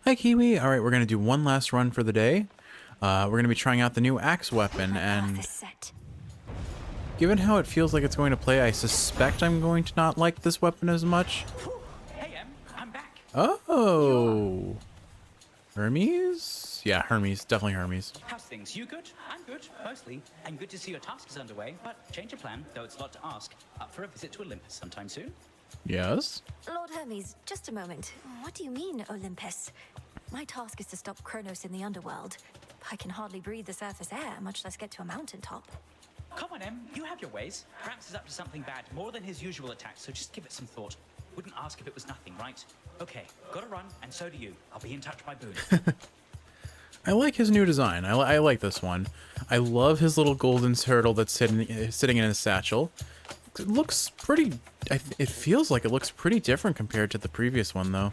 Hi, Kiwi. All right, we're going to do one last run for the day. We're going to be trying out the new axe weapon, and given how it feels like it's going to play, I suspect I'm going to not like this weapon as much. Hey, I'm back. Oh. Hermes? Yeah, Hermes. Definitely Hermes. How's things? You good? I'm good, mostly. And good to see your task is underway, but change your plan, though it's a lot to ask. Up for a visit to Olympus sometime soon? Yes? Lord Hermes, just a moment. What do you mean, Olympus? My task is to stop Chronos in the underworld. I can hardly breathe the surface air, much less get to a mountaintop. Come on, Em. You have your ways. Perhaps he's up to something bad, more than his usual attacks, so just give it some thought. Wouldn't ask if it was nothing, right? Okay, gotta run, and so do you. I'll be in touch by boon. I like his new design. I like this one. I love his little golden turtle that's sitting in his satchel. It looks pretty... it feels like it looks pretty different compared to the previous one, though.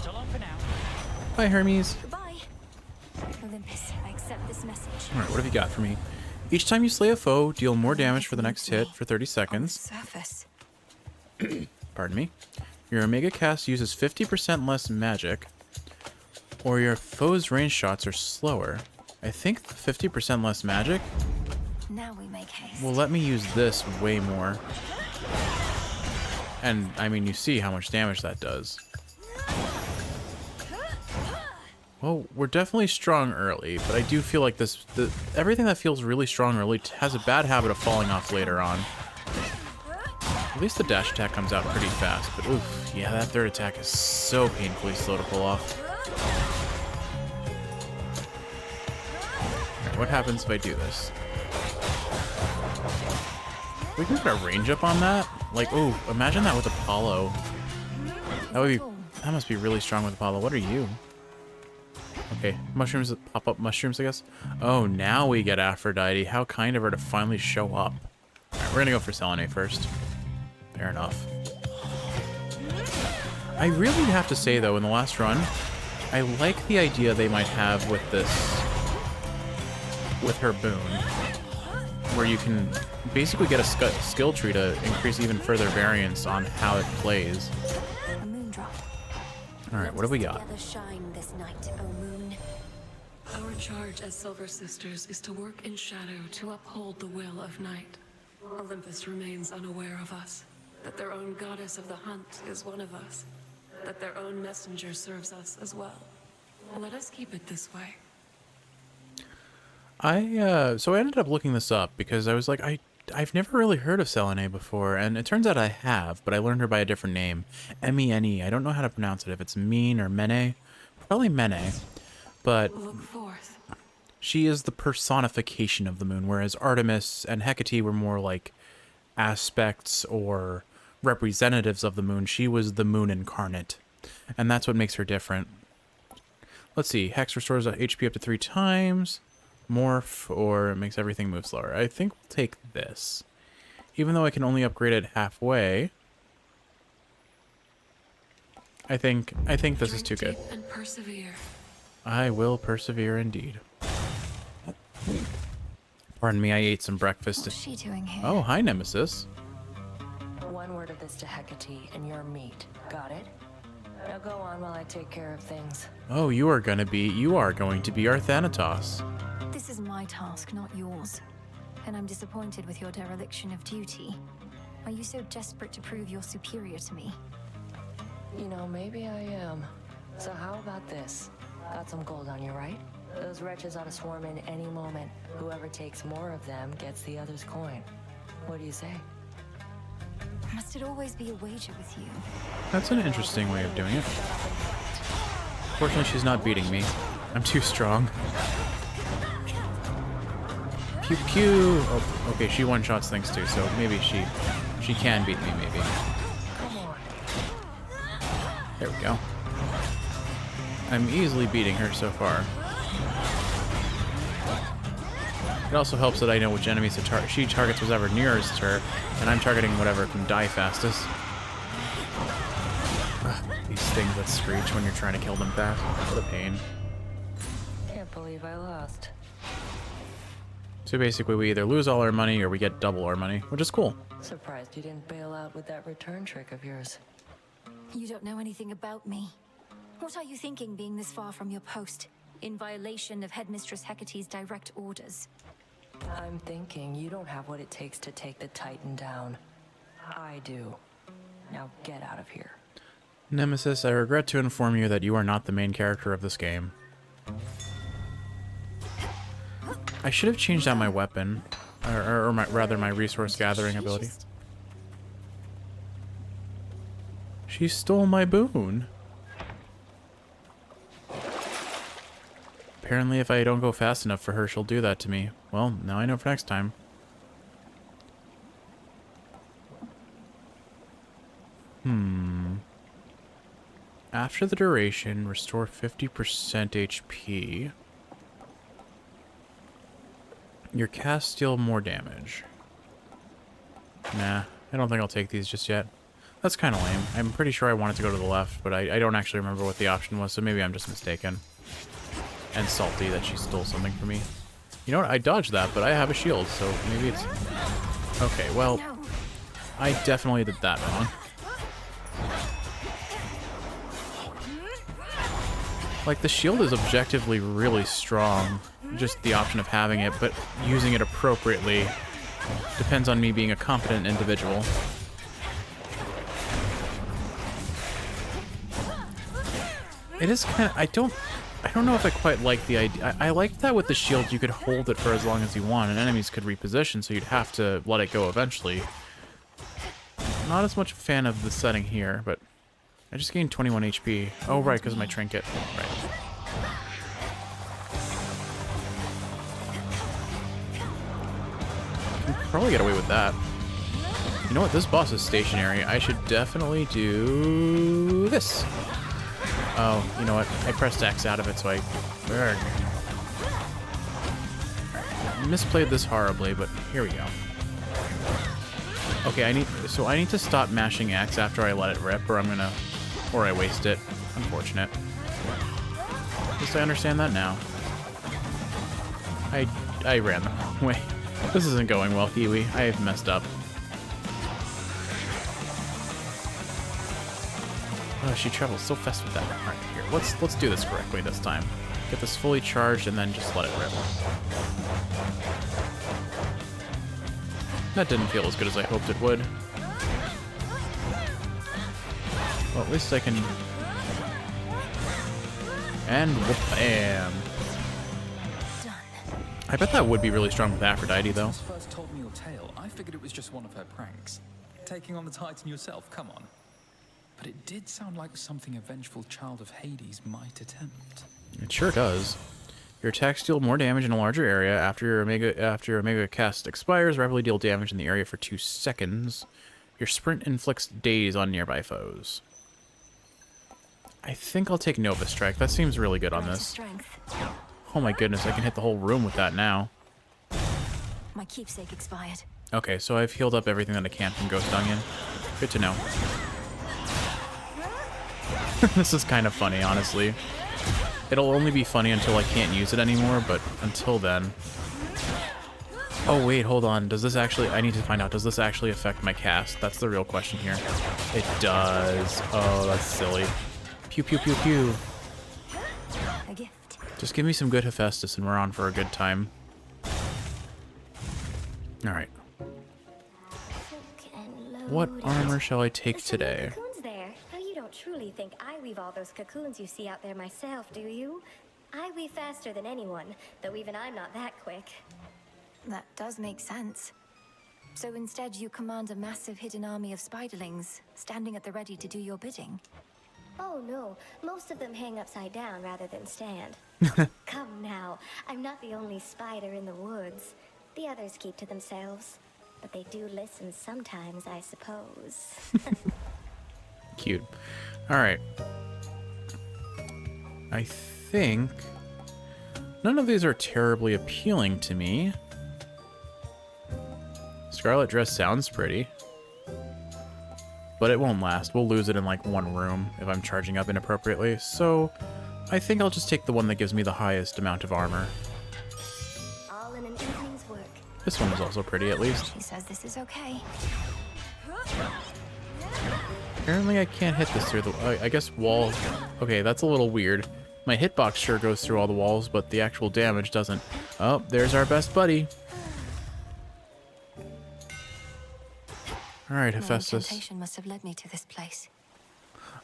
So long for now. Bye, Hermes. Goodbye. Olympus, I accept this message. Alright, what have you got for me? Each time you slay a foe, deal more damage for the next hit for 30 seconds. Surface. Pardon me. Your Omega cast uses 50% less magic, or your foe's range shots are slower. I think 50% less magic Now we make haste. will let me use this way more. And, I mean, you see how much damage that does. Well, we're definitely strong early, but I do feel like everything that feels really strong early has a bad habit of falling off later on. At least the dash attack comes out pretty fast, but oof, yeah, that third attack is so painfully slow to pull off. Alright, what happens if I do this? We can get a range up on that? Like, ooh, imagine that with Apollo. That would be... That must be really strong with Apollo. What are you? Okay, mushrooms, pop up mushrooms, I guess. Oh, now we get Aphrodite. How kind of her to finally show up. Alright, we're gonna go for Selene first. Fair enough. I really have to say, though, in the last run, I like the idea they might have with this... with her boon. Where you can basically get a skill tree to increase even further variance on how it plays. A moon drop. Alright, what do we got? Together shine this night, O moon. Our charge as Silver Sisters is to work in shadow to uphold the will of night. Olympus remains unaware of us, that their own goddess of the hunt is one of us, that their own messenger serves us as well. Let us keep it this way. So I ended up looking this up because I was like, I've never really heard of Selene before, and it turns out I have, but I learned her by a different name. M-E-N-E. I don't know how to pronounce it, if it's Mean or Mene. Probably Mene. But Look forth. she is the personification of the moon, whereas Artemis and Hecate were more like aspects or representatives of the moon. She was the moon incarnate, and that's what makes her different. Let's see. Hex restores HP up to 3 times. Morph, or it makes everything move slower. I think we'll take this. Even though I can only upgrade it halfway, I think this is too good. Drink deep and persevere. I will persevere indeed. Pardon me, I ate some breakfast. What's she doing here? Oh, hi, Nemesis. One word of this to Hecate, and you're meat. Got it? Now go on while I take care of things. Oh, you are going to be our Thanatos. This is my task, not yours. And I'm disappointed with your dereliction of duty. Are you so desperate to prove you're superior to me? You know, maybe I am. So how about this? Got some gold on you, right? Those wretches ought to swarm in any moment. Whoever takes more of them gets the other's coin. What do you say? Must it always be a wager with you? That's an interesting way of doing it. Fortunately, she's not beating me. I'm too strong. Pew pew! Oh, okay, she one-shots things too, so maybe she can beat me, maybe. Come on. There we go. I'm easily beating her so far. It also helps that I know which enemies she targets whatever nearest her, and I'm targeting whatever can die fastest. Ugh, these things that screech when you're trying to kill them fast. What a pain. Can't believe I lost. So basically we either lose all our money or we get double our money, which is cool. Surprised you didn't bail out with that return trick of yours. You don't know anything about me. What are you thinking being this far from your post, in violation of Headmistress Hecate's direct orders? I'm thinking you don't have what it takes to take the Titan down. I do. Now get out of here. Nemesis, I regret to inform you that you are not the main character of this game. I should have changed out my weapon, or rather my resource gathering ability. She stole my boon. Apparently if I don't go fast enough for her, she'll do that to me. Well, now I know for next time. After the duration, restore 50% HP. Your cast deal more damage. Nah, I don't think I'll take these just yet. That's kind of lame. I'm pretty sure I wanted to go to the left, but I don't actually remember what the option was, so maybe I'm just mistaken. And salty that she stole something from me. You know what? I dodged that, but I have a shield, so maybe it's... Okay, well, I definitely did that wrong. Like, the shield is objectively really strong. Just the option of having it, but using it appropriately depends on me being a competent individual. It is kind of... I don't know if I quite like the idea. I liked that with the shield you could hold it for as long as you want, and enemies could reposition, so you'd have to let it go eventually. Not as much a fan of the setting here, but I just gained 21 HP. Oh, right, because of my trinket. Right. Can probably get away with that. You know what? This boss is stationary. I should definitely do this. Oh, you know what? I pressed X out of it, so I misplayed this horribly, but here we go. Okay, I need to stop mashing X after I let it rip, or I waste it. Unfortunate. At least I understand that now. I ran the wrong way. This isn't going well, Kiwi. I have messed up. Oh, she travels so fast with that. Alright, here. Let's do this correctly this time. Get this fully charged and then just let it rip. That didn't feel as good as I hoped it would. Well, at least I can... And whoop-bam. Done. I bet that would be really strong with Aphrodite, though. When you first told me your tale, I figured it was just one of her pranks. Taking on the Titan yourself, come on. But it did sound like something a vengeful child of Hades might attempt. It sure does. Your attacks deal more damage in a larger area. After your Omega cast expires, rapidly deal damage in the area for 2 seconds. Your sprint inflicts daze on nearby foes. I think I'll take Nova Strike. That seems really good on this. Strength. Oh my goodness, I can hit the whole room with that now. My keepsake expired. Okay, so I've healed up everything that I can from Ghost Onion. Good to know. This is kind of funny, honestly. It'll only be funny until I can't use it anymore, but until then... Oh wait, hold on. Does this actually... I need to find out. Does this actually affect my cast? That's the real question here. It does. Oh, that's silly. Pew, pew, pew, pew. A gift. Just give me some good Hephaestus and we're on for a good time. Alright. What armor shall I take today? Cocoons there. Now you don't truly think I weave all those cocoons you see out there myself, do you? I weave faster than anyone, though even I'm not that quick. That does make sense. So instead you command a massive hidden army of spiderlings, standing at the ready to do your bidding. Oh no, most of them hang upside down rather than stand. Come now, I'm not the only spider in the woods. The others keep to themselves. But they do listen sometimes, I suppose. Cute. Alright. I think... none of these are terribly appealing to me. Scarlet Dress sounds pretty. But it won't last. We'll lose it in like one room if I'm charging up inappropriately. So I think I'll just take the one that gives me the highest amount of armor. All in an evening's work. This one is also pretty, at least. She says this is okay. Apparently I can't hit this through the... I guess wall Okay, that's a little weird. My hitbox sure goes through all the walls, but the actual damage doesn't. Oh, there's our best buddy. Alright, My Hephaestus. incantation must have led me to this place.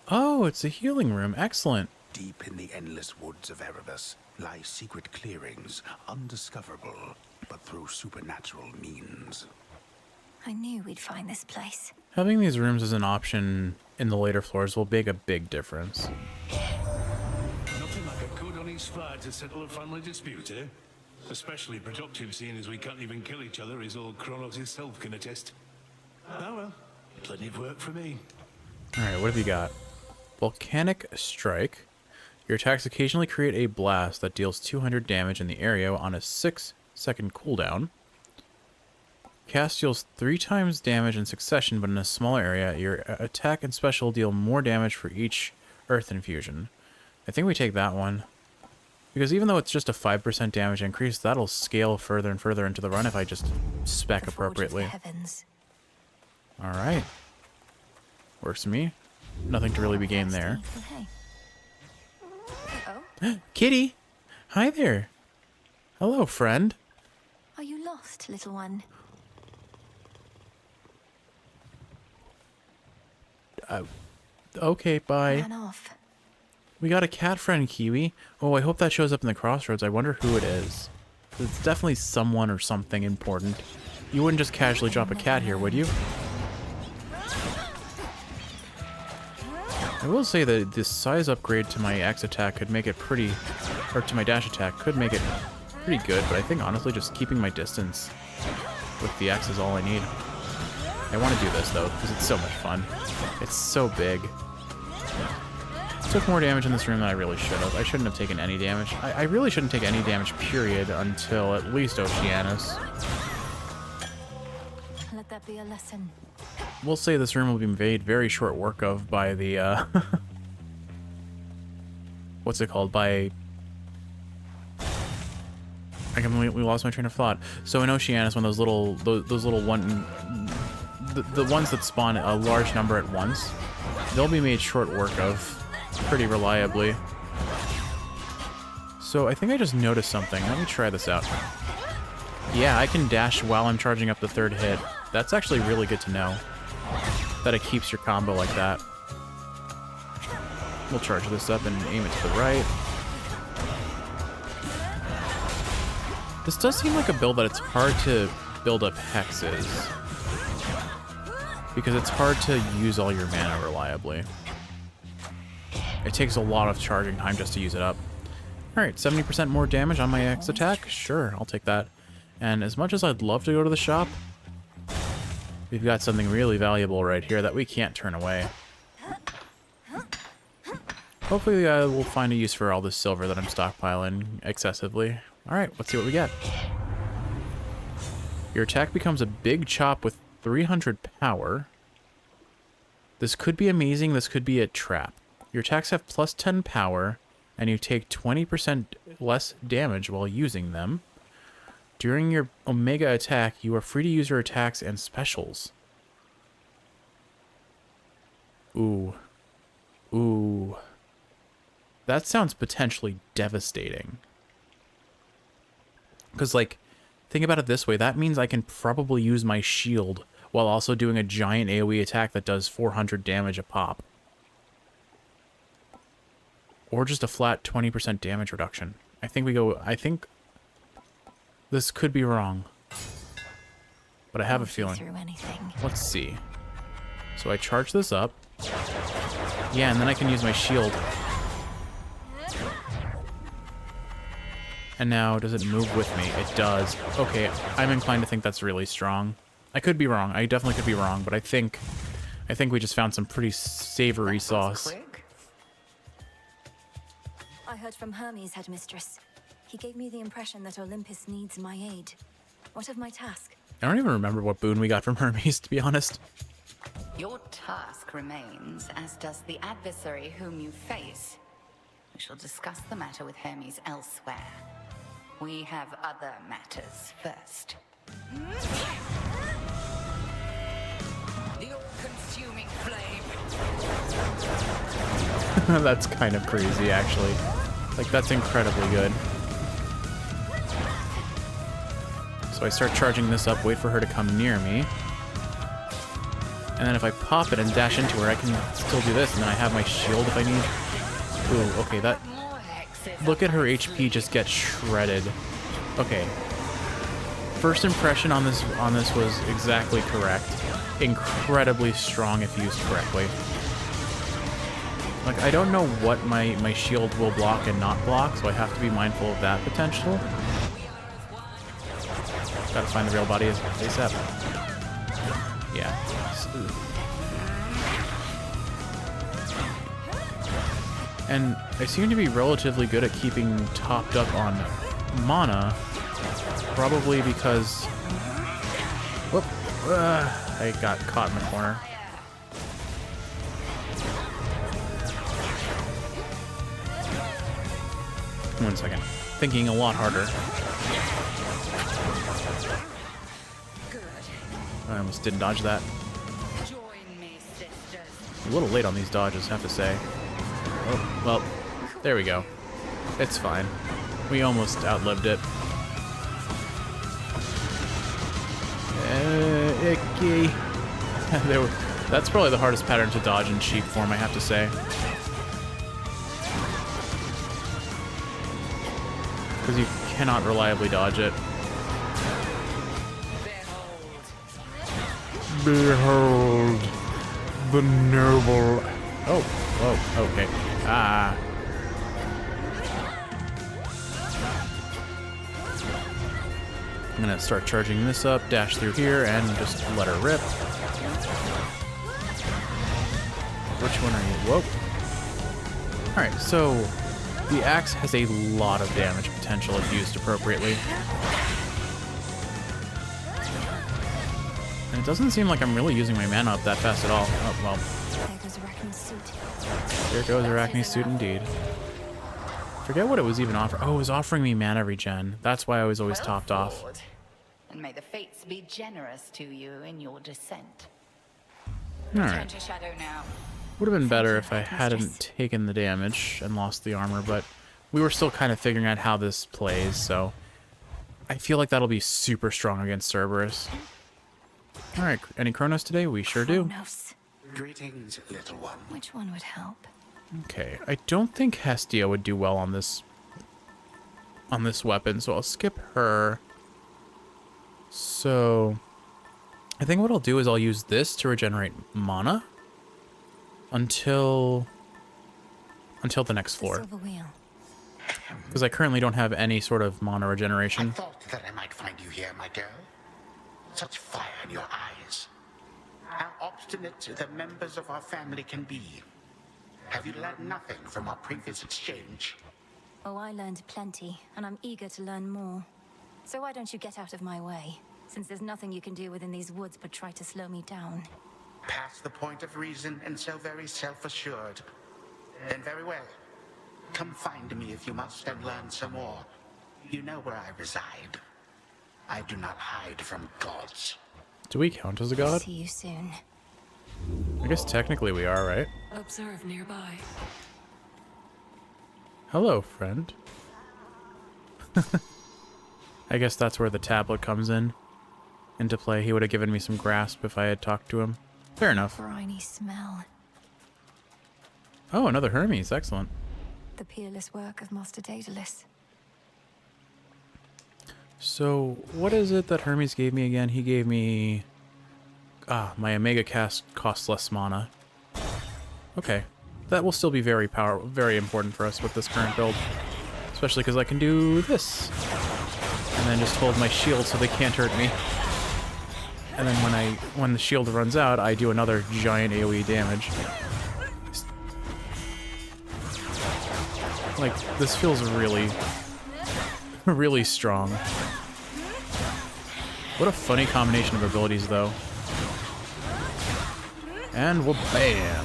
Oh, it's a healing room. Excellent. Deep in the endless woods of Erebus lie secret clearings, undiscoverable, but through supernatural means. I knew we'd find this place. Having these rooms as an option in the later floors will make a big difference. Nothing like a code on each side to settle a family dispute, eh? Especially productive, seeing as we can't even kill each other, as old Chronos himself can attest. Oh well, plenty of work for me. Alright, what have you got? Volcanic Strike. Your attacks occasionally create a blast that deals 200 damage in the area on a 6-second cooldown. Cast deals 3 times damage in succession, but in a smaller area. Your attack and special deal more damage for each earth infusion. I think we take that one. Because even though it's just a 5% damage increase, that'll scale further and further into the run if I just spec The Forge of the appropriately. Heavens. Alright. Works for me. Nothing to really be gained there. Hey. Oh, Kitty! Hi there! Hello, friend. are you lost, little one? Okay, bye. Ran off. We got a cat friend, Kiwi. Oh, I hope that shows up in the crossroads. I wonder who it is. It's definitely someone or something important. You wouldn't just casually drop a cat here, would you? I will say that this size upgrade to my X attack could make it pretty... or to my dash attack could make it pretty good, but I think honestly just keeping my distance with the X is all I need. I want to do this though, because it's so much fun. It's so big. Took more damage in this room than I really should have. I shouldn't have taken any damage. I really shouldn't take any damage, period, until at least Oceanus. Let that be a lesson. We'll say this room will be made very short work of by the, what's it called? By... I completely lost my train of thought. So in Oceanus, when those little one... The ones that spawn a large number at once, they'll be made short work of pretty reliably. So I think I just noticed something. Let me try this out. Yeah, I can dash while I'm charging up the third hit. That's actually really good to know. That it keeps your combo like that. We'll charge this up and aim it to the right. This does seem like a build that it's hard to build up hexes. Because it's hard to use all your mana reliably. It takes a lot of charging time just to use it up. Alright, 70% more damage on my X attack? Sure, I'll take that. And as much as I'd love to go to the shop, we've got something really valuable right here that we can't turn away. Hopefully we'll find a use for all this silver that I'm stockpiling excessively. Alright, let's see what we get. Your attack becomes a big chop with 300 power. This could be amazing, this could be a trap. Your attacks have plus 10 power, and you take 20% less damage while using them. During your Omega attack, you are free to use your attacks and specials. Ooh. Ooh. That sounds potentially devastating. Because, like, think about it this way. That means I can probably use my shield while also doing a giant AoE attack that does 400 damage a pop. Or just a flat 20% damage reduction. I think this could be wrong. But I have a feeling. Through anything. Let's see. So I charge this up. Yeah, and then I can use my shield. And now, does it move with me? It does. Okay, I'm inclined to think that's really strong. I could be wrong. I definitely could be wrong, but I think we just found some pretty savory sauce. Quick. I heard from Hermes, headmistress. He gave me the impression that Olympus needs my aid. What of my task? I don't even remember what boon we got from Hermes, to be honest. Your task remains, as does the adversary whom you face. We shall discuss the matter with Hermes elsewhere. We have other matters first. The all-consuming flame. That's kind of crazy, actually. Like, that's incredibly good. So I start charging this up, wait for her to come near me. And then if I pop it and dash into her, I can still do this, and then I have my shield if I need. Ooh, okay, that... Look at her HP just get shredded. Okay. First impression on this was exactly correct. Incredibly strong if used correctly. Like, I don't know what my shield will block and not block, so I have to be mindful of that potential. Gotta find the real body ASAP. Yeah. And I seem to be relatively good at keeping topped up on mana, probably because... Whoop! I got caught in the corner. One second. Thinking a lot harder. I almost didn't dodge that. A little late on these dodges, have to say. Oh, well, there we go. It's fine. We almost outlived it. Icky. That's probably the hardest pattern to dodge in sheep form, I have to say. Because you cannot reliably dodge it. Behold the noble. Oh, whoa, okay. Ah. I'm gonna start charging this up, dash through here, and just let her rip. Which one are you? Whoa. Alright, so the axe has a lot of damage potential if used appropriately. And it doesn't seem like I'm really using my mana up that fast at all. Oh, well. There goes Arachne's suit. There goes Arachne's suit indeed. Forget what it was even offering. Oh, it was offering me mana regen. That's why I was always topped off. And may the fates be generous to you in your descent. Alright. Return to Shadow now. Would have been better if I hadn't taken the damage and lost the armor, but we were still kind of figuring out how this plays, so I feel like that'll be super strong against Cerberus. Alright, any Chronos today? We sure do. Chronos. Greetings, little one. Which one would help? Okay, I don't think Hestia would do well on this weapon, so I'll skip her. So I think what I'll do is I'll use this to regenerate mana until the next floor. Silver wheel. Because I currently don't have any sort of mana I regeneration. thought that I might find you here, my girl. Such fire in your eyes. How obstinate the members of our family can be. Have you learned nothing from our previous exchange? Oh, I learned plenty, and I'm eager to learn more. So why don't you get out of my way? Since there's nothing you can do within these woods but try to slow me down. Past the point of reason and so very self-assured. Then very well. Come find me if you must and learn some more. You know where I reside. I do not hide from gods. Do we count as a god? See you soon. I guess technically we are, right? Observe nearby. Hello, friend. I guess that's where the tablet comes into play. He would have given me some grasp if I had talked to him. Fair enough. Briny smell. Oh, another Hermes. Excellent. The peerless work of Master Daedalus. So, what is it that Hermes gave me again? He gave me... my Omega cast costs less mana. Okay. That will still be very important for us with this current build. Especially because I can do this. And then just hold my shield so they can't hurt me. And then when the shield runs out, I do another giant AoE damage. Like, this feels really, really strong. What a funny combination of abilities, though. And well, bam!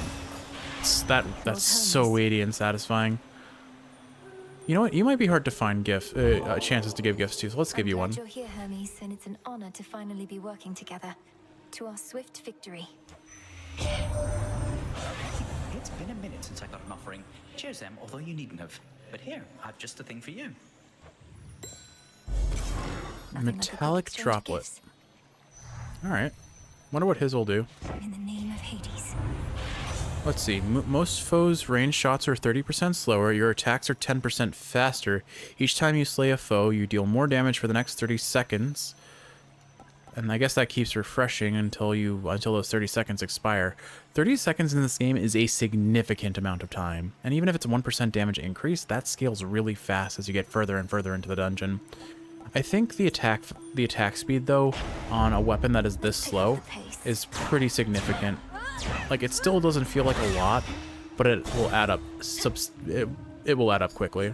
That's so weighty and satisfying. You know what? You might be hard to find chances to give gifts to, so let's give you one. You're here, Hermes, and it's an honor to finally be working together. To our swift victory. It's been a minute since I got an offering. Cheers, Em, although you needn't have. But here, I've just the thing for you. Nothing like a quick Metallic exchange of droplet. gifts. Alright. Wonder what his will do. In the name of Hades. Let's see. Most foes' range shots are 30% slower. Your attacks are 10% faster. Each time you slay a foe, you deal more damage for the next 30 seconds. And I guess that keeps refreshing until those 30 seconds expire. 30 seconds in this game is a significant amount of time. And even if it's a 1% damage increase, that scales really fast as you get further and further into the dungeon. I think the attack speed, though, on a weapon that is this slow is pretty significant. Like, it still doesn't feel like a lot, but it will add up. It will add up quickly.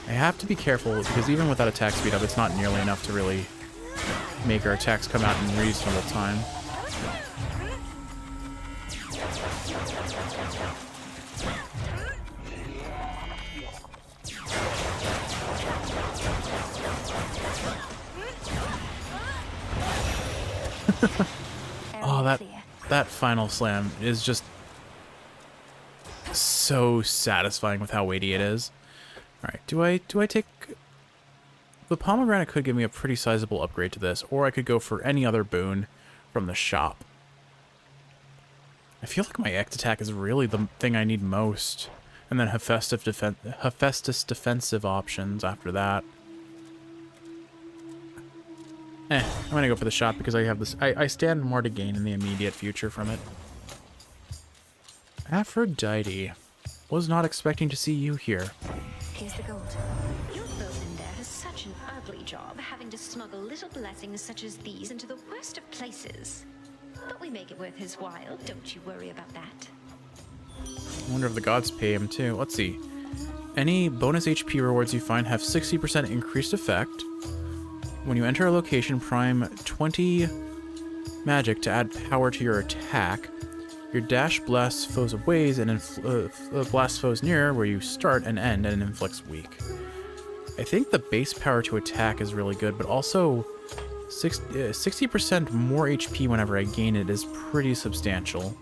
I have to be careful because even with that attack speed up, it's not nearly enough to really make our attacks come out in reasonable time. Oh, that final slam is just so satisfying with how weighty it is. All right, do I take the pomegranate? Could give me a pretty sizable upgrade to this, or I could go for any other boon from the shop. I feel like my X attack is really the thing I need most, and then Hephaestus defensive options after that. I'm gonna go for the shop because I have this. I stand more to gain in the immediate future from it. Aphrodite. Was not expecting to see you here. Here's the gold. Your boatman there has such an ugly job having to smuggle little blessings such as these into the worst of places. But we make it worth his while, don't you worry about that. I wonder if the gods pay him too. Let's see. Any bonus HP rewards you find have 60% increased effect. When you enter a location, prime 20 magic to add power to your attack. Your dash blasts foes away and blasts foes near where you start and end and inflicts weak. I think the base power to attack is really good, but also 60% more HP whenever I gain it is pretty substantial.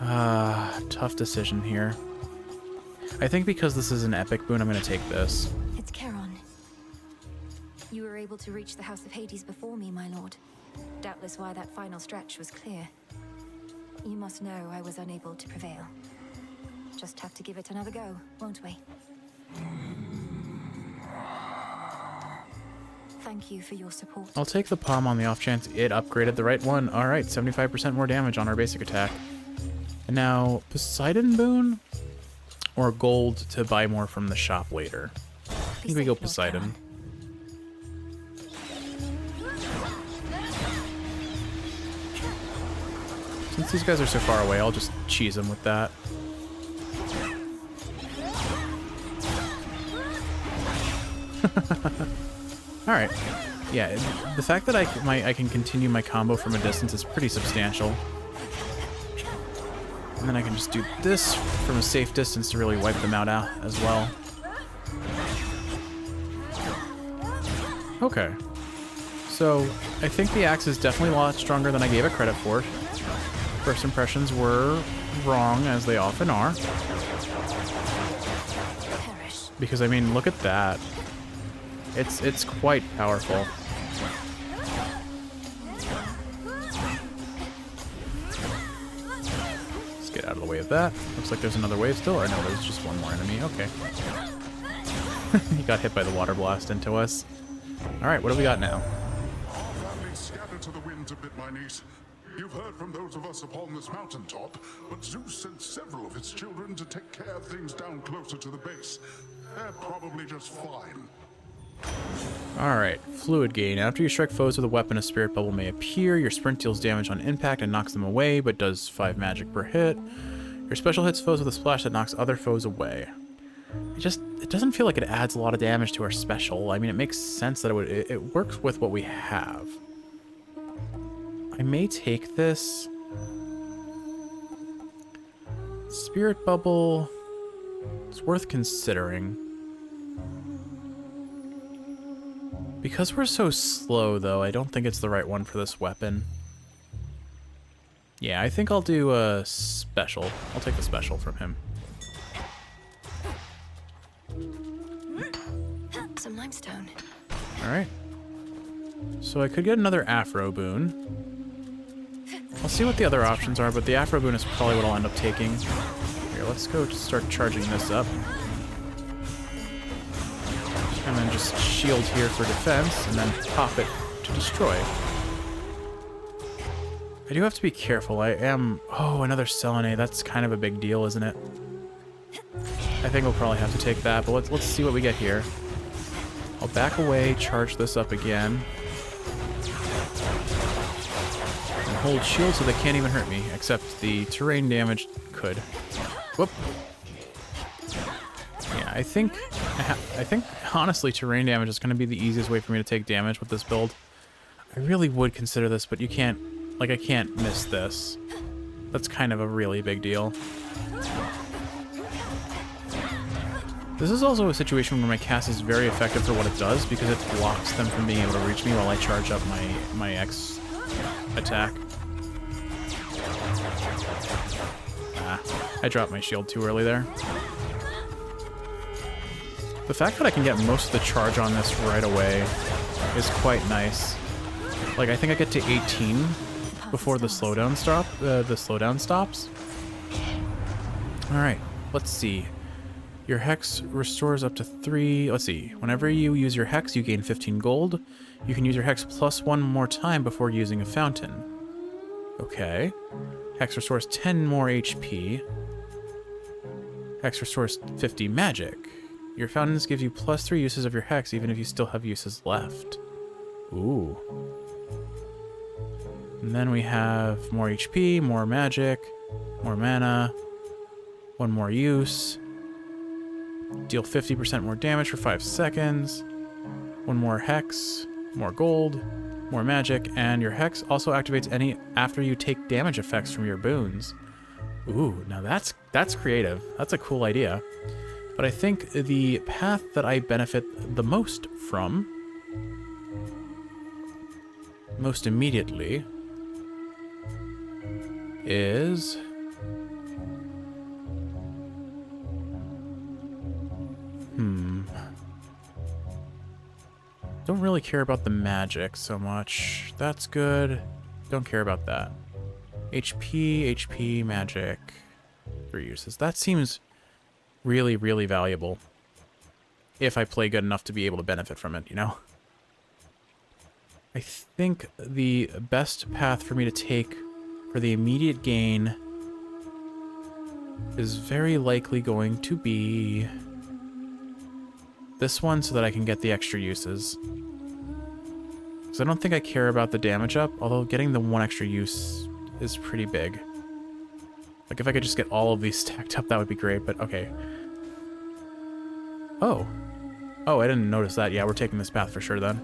Tough decision here. I think because this is an epic boon, I'm going to take this. It's Charon. You were able to reach the House of Hades before me, my lord. Doubtless why that final stretch was clear. You must know I was unable to prevail. Just have to give it another go, won't we? Thank you for your support. I'll take the palm on the off chance it upgraded the right one. Alright, 75% more damage on our basic attack. And now, Poseidon boon? Or gold to buy more from the shop later? I think we go Poseidon. Since these guys are so far away, I'll just cheese them with that. Alright. Yeah, the fact that I can continue my combo from a distance is pretty substantial. And then I can just do this from a safe distance to really wipe them out as well. Okay. So, I think the axe is definitely a lot stronger than I gave it credit for. First impressions were wrong, as they often are. Because, I mean, look at that. It's quite powerful. Let's get out of the way of that. Looks like there's another wave still, or no, there's just one more enemy. Okay. He got hit by the water blast into us. Alright, what do we got now? Our families scattered to the winds a bit, my niece. You've heard from those of us upon this mountaintop, but Zeus sent several of his children to take care of things down closer to the base. They're probably just fine. Alright, fluid gain. After you strike foes with a weapon, a spirit bubble may appear. Your sprint deals damage on impact and knocks them away, but does 5 magic per hit. Your special hits foes with a splash that knocks other foes away. It doesn't feel like it adds a lot of damage to our special. I mean, it makes sense that it works with what we have. I may take this. Spirit bubble. It's worth considering. Because we're so slow, though, I don't think it's the right one for this weapon. Yeah, I think I'll do a special. I'll take the special from him. Some limestone. Alright. So I could get another Afro boon. I'll see what the other options are, but the Afro boon is probably what I'll end up taking. Here, let's go start charging this up. And then just shield here for defense, and then pop it to destroy. I do have to be careful. I am... Oh, another Selene. That's kind of a big deal, isn't it? I think we'll probably have to take that, but let's see what we get here. I'll back away, charge this up again. And hold shield so they can't even hurt me, except the terrain damage could. Whoop. Yeah, I think honestly terrain damage is going to be the easiest way for me to take damage with this build. I really would consider this, but you can't, like, I can't miss this. That's kind of a really big deal. This is also a situation where my cast is very effective for what it does because it blocks them from being able to reach me while I charge up my X attack. Ah, I dropped my shield too early there. The fact that I can get most of the charge on this right away is quite nice. Like, I think I get to 18 before the slowdown stops. All right, let's see. Your hex restores up to 3. Let's see. Whenever you use your hex, you gain 15 gold. You can use your hex plus 1 more time before using a fountain. Okay. Hex restores 10 more HP. Hex restores 50 magic. Your fountains give you plus 3 uses of your hex, even if you still have uses left. Ooh. And then we have more HP, more magic, more mana, 1 more use. Deal 50% more damage for 5 seconds. 1 more hex, more gold, more magic, and your hex also activates any after you take damage effects from your boons. Ooh, now that's creative. That's a cool idea. But I think the path that I benefit the most from, most immediately, is... Don't really care about the magic so much. That's good. Don't care about that. HP, magic. 3 uses. That seems really, really valuable. If I play good enough to be able to benefit from it, you know? I think the best path for me to take for the immediate gain is very likely going to be this one so that I can get the extra uses. Because I don't think I care about the damage up, although getting the 1 extra use is pretty big. Like, if I could just get all of these stacked up, that would be great, but okay. Oh. Oh, I didn't notice that. Yeah, we're taking this path for sure then.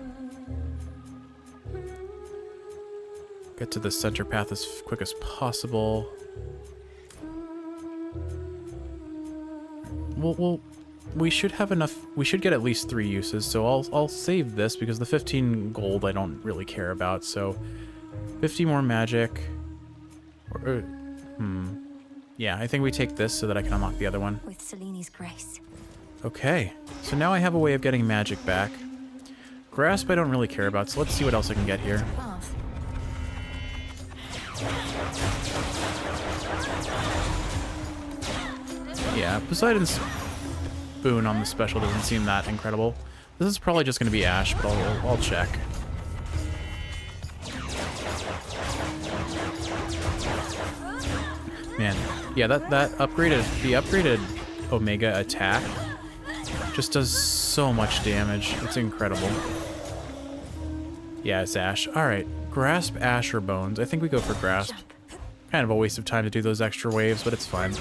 Get to the center path as quick as possible. We should have enough. We should get at least 3 uses, so I'll save this because the 15 gold I don't really care about. So 50 more magic. Yeah, I think we take this so that I can unlock the other one. With Selene's grace. Okay, so now I have a way of getting magic back. Grasp I don't really care about, so let's see what else I can get here. Yeah, Poseidon's boon on the special doesn't seem that incredible. This is probably just going to be Ash, but I'll check. Man, yeah, the upgraded Omega attack just does so much damage. It's incredible. Yeah, it's Ash. Alright, Grasp, Ash, or Bones. I think we go for Grasp. Kind of a waste of time to do those extra waves, but it's fine. Go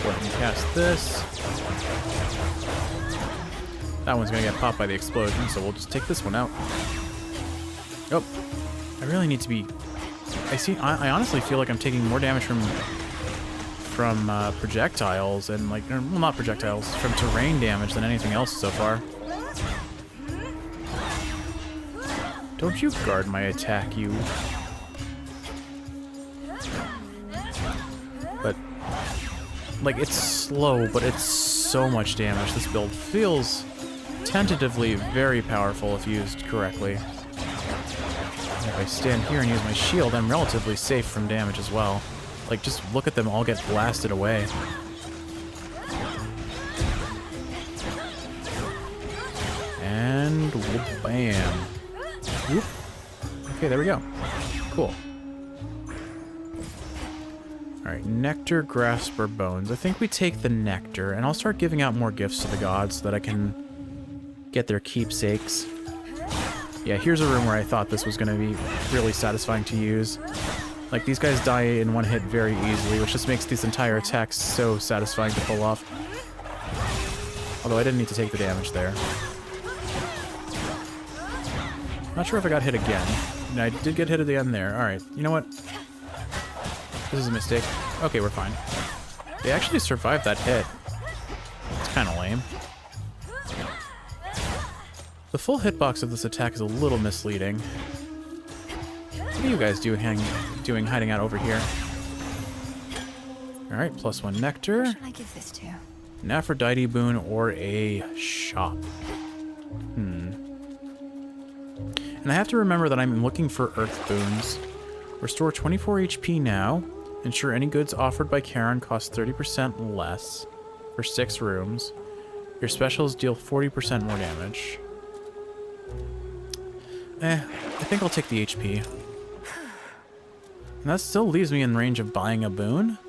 ahead and cast this. That one's gonna get popped by the explosion, so we'll just take this one out. Oh, I really need to be... I honestly feel like I'm taking more damage from projectiles and, like, well, not projectiles, from terrain damage than anything else so far. Don't you guard my attack, you. But, like, it's slow, but it's so much damage. This build feels tentatively very powerful if used correctly. And if I stand here and use my shield, I'm relatively safe from damage as well. Like, just look at them all get blasted away. And bam. Whoop. Okay, there we go. Cool. Alright, nectar, grasper, bones. I think we take the nectar, and I'll start giving out more gifts to the gods so that I can get their keepsakes. Yeah, here's a room where I thought this was going to be really satisfying to use. Like, these guys die in one hit very easily, which just makes these entire attacks so satisfying to pull off. Although I didn't need to take the damage there. Not sure if I got hit again. I did get hit at the end there. Alright, you know what? This is a mistake. Okay, we're fine. They actually survived that hit. It's kind of lame. The full hitbox of this attack is a little misleading. What are you guys doing hiding out over here? Alright, +1 nectar. Who should I give this to? An Aphrodite boon or a shop. And I have to remember that I'm looking for earth boons. Restore 24 HP now. Ensure any goods offered by Charon cost 30% less for 6 rooms. Your specials deal 40% more damage. I think I'll take the HP. And that still leaves me in range of buying a boon?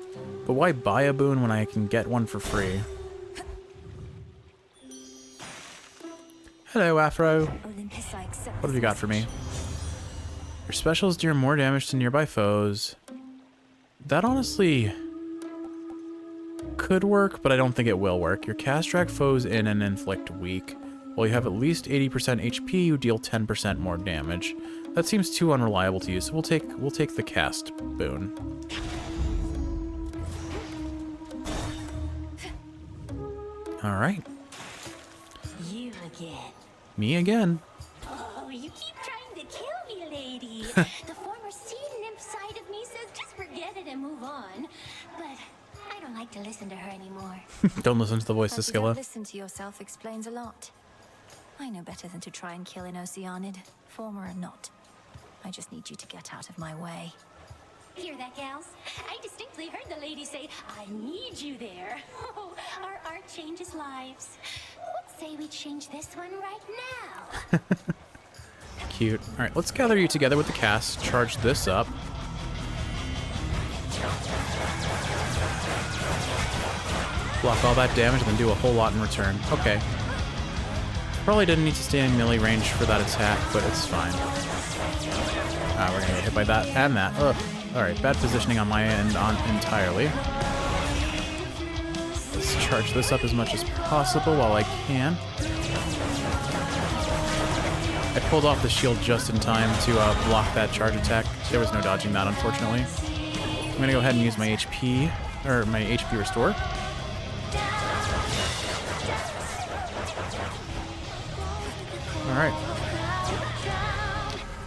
But why buy a boon when I can get one for free? Hello, Afro. What have you got for me? Your specials deal more damage to nearby foes. That honestly could work, but I don't think it will work. Your cast drag foes in and inflict weak. While you have at least 80% HP, you deal 10% more damage. That seems too unreliable to use, so we'll take the cast boon. All right. You again. Me again. Oh, you keep trying to kill me, lady. The former sea nymph side of me says just forget it and move on. But I don't like to listen to her anymore. Don't listen to the voice of That you don't Scylla. listen to yourself explains a lot. I know better than to try and kill an Oceanid, former or not. I just need you to get out of my way. Hear that, gals? I distinctly heard the lady say, I need you there. Oh, our art changes lives. What say we change this one right now? Cute. All right, let's gather you together with the cast. Charge this up. Block all that damage and then do a whole lot in return. Okay. Probably didn't need to stay in melee range for that attack, but it's fine. We're gonna get hit by that and that. Ugh. Alright, bad positioning on my end entirely. Let's charge this up as much as possible while I can. I pulled off the shield just in time to block that charge attack. There was no dodging that, unfortunately. I'm gonna go ahead and use my HP, or my HP restore. Alright.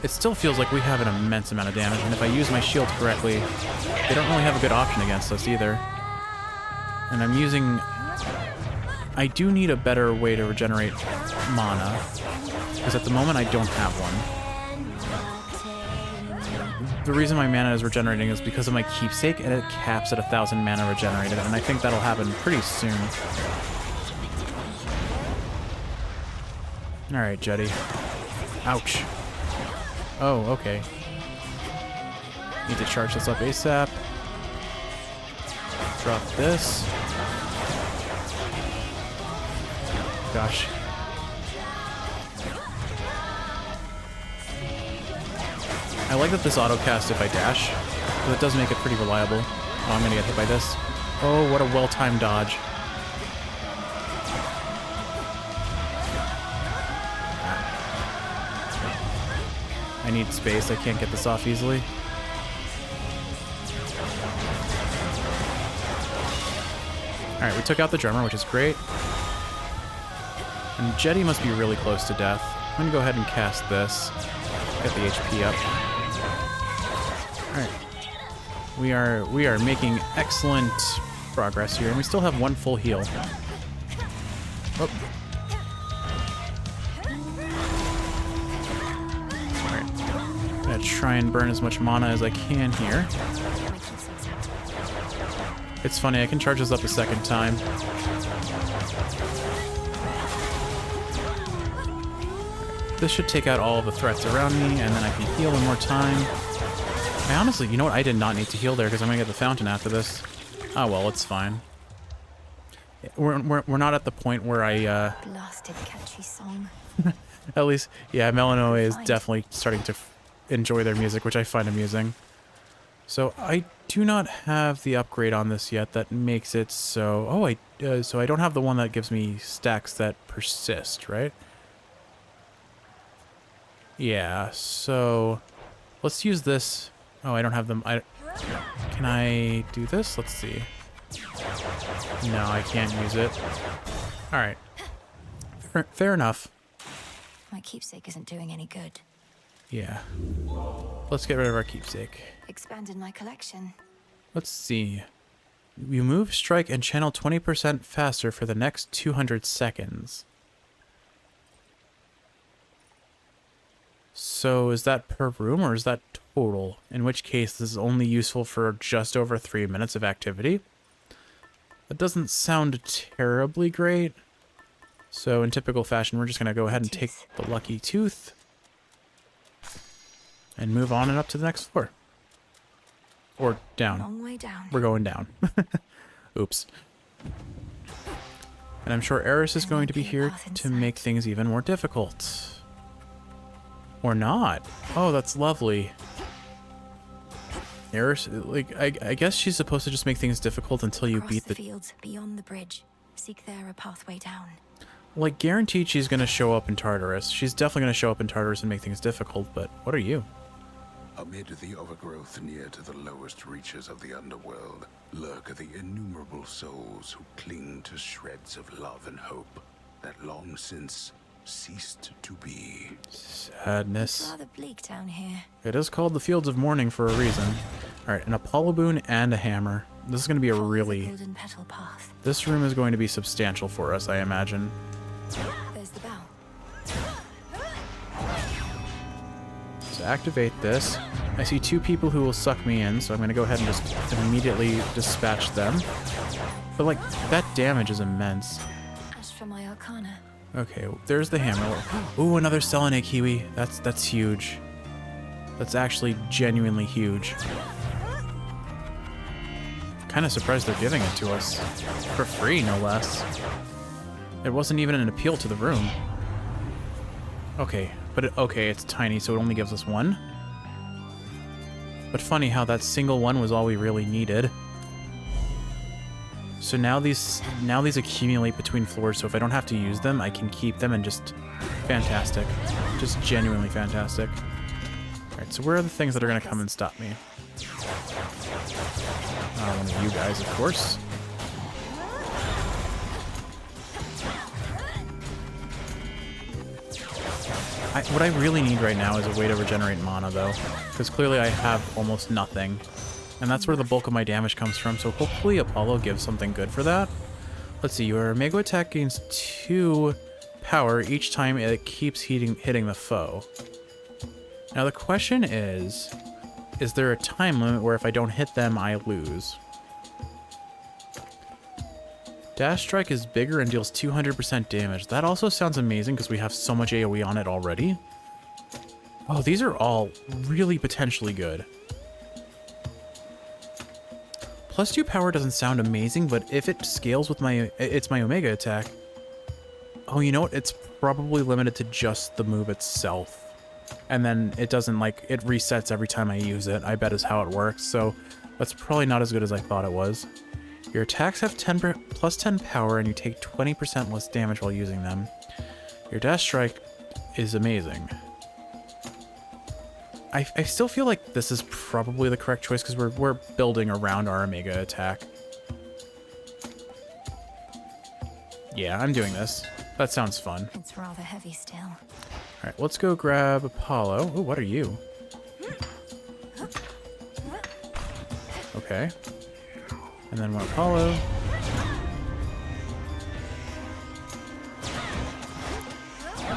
It still feels like we have an immense amount of damage, and if I use my shield correctly, they don't really have a good option against us either. And I'm using... I do need a better way to regenerate mana, because at the moment I don't have one. The reason my mana is regenerating is because of my keepsake, and it caps at 1,000 mana regenerated, and I think that'll happen pretty soon. Alright, Jetty. Ouch. Oh, okay. Need to charge this up ASAP. Drop this. Gosh. I like that this auto-cast if I dash, because it does make it pretty reliable. Oh, I'm gonna get hit by this. Oh, what a well-timed dodge. I need space, I can't get this off easily. Alright, we took out the drummer, which is great. And Jetty must be really close to death. I'm gonna go ahead and cast this. Get the HP up. Alright. We are making excellent progress here, and we still have one full heal. Oh. Alright. I'm gonna try and burn as much mana as I can here. It's funny, I can charge this up a second time. This should take out all of the threats around me, and then I can heal one more time. I honestly, you know what? I did not need to heal there because I'm gonna get the fountain after this. Oh well, it's fine. We're not at the point where I Blasted catchy song. at least, yeah, Melanoe is definitely starting to enjoy their music, which I find amusing. So I do not have the upgrade on this yet that makes it so. Oh, so I don't have the one that gives me stacks that persist, right? Yeah. So let's use this. Oh, I don't have them. Can I do this? Let's see. No, I can't use it. All right. Fair enough. My keepsake isn't doing any good. Yeah. Let's get rid of our keepsake. Expanded my collection. Let's see. You move, strike, and channel 20% faster for the next 200 seconds. So is that per room or is that total? In which case this is only useful for just over 3 minutes of activity. That doesn't sound terribly great. So in typical fashion, we're just going to go ahead and take the lucky tooth and move on and up to the next floor. Or down. Long way down. We're going down. Oops. And I'm sure Eris is going to be here to make things even more difficult. Or not. Oh, that's lovely. Eris, like, I guess she's supposed to just make things difficult until you beat the fields beyond the bridge. Seek there a pathway down. Like, guaranteed she's going to show up in Tartarus. She's definitely going to show up in Tartarus and make things difficult, but what are you? Amid the overgrowth near to the lowest reaches of the underworld lurk the innumerable souls who cling to shreds of love and hope that long since ceased to be. Sadness. It's rather bleak down here. It is called the Fields of Mourning for a reason. Alright, an Apollo boon and a hammer. This is going to be a really... Golden petal path. This room is going to be substantial for us, I imagine. There's the bell. To activate this, I see 2 people who will suck me in, so I'm going to go ahead and just immediately dispatch them. But, like, that damage is immense. Ash for my arcana. Okay, there's the hammer. Ooh, another Selenite Kiwi. That's huge. That's actually genuinely huge. Kind of surprised they're giving it to us. For free, no less. It wasn't even an appeal to the room. Okay, but okay, it's tiny, so it only gives us 1. But funny how that single one was all we really needed. So now these accumulate between floors, so if I don't have to use them, I can keep them and just... Fantastic. Just genuinely fantastic. Alright, so where are the things that are going to come and stop me? One of you guys, of course. What I really need right now is a way to regenerate mana, though. Because clearly I have almost nothing. And that's where the bulk of my damage comes from, so hopefully Apollo gives something good for that. Let's see, your Mega Attack gains 2 power each time it keeps hitting the foe. Now the question is there a time limit where if I don't hit them, I lose? Dash Strike is bigger and deals 200% damage. That also sounds amazing because we have so much AoE on it already. Oh, these are all really potentially good. Plus 2 power doesn't sound amazing, but if it scales with my Omega attack... Oh, you know what? It's probably limited to just the move itself. And then it doesn't, like, it resets every time I use it, I bet is how it works. So that's probably not as good as I thought it was. Your attacks have plus 10 power, and you take 20% less damage while using them. Your Dash Strike is amazing. I still feel like this is probably the correct choice because we're building around our Omega attack. Yeah, I'm doing this. That sounds fun. It's rather heavy still. Alright, let's go grab Apollo. Oh, what are you? Okay. And then one Apollo.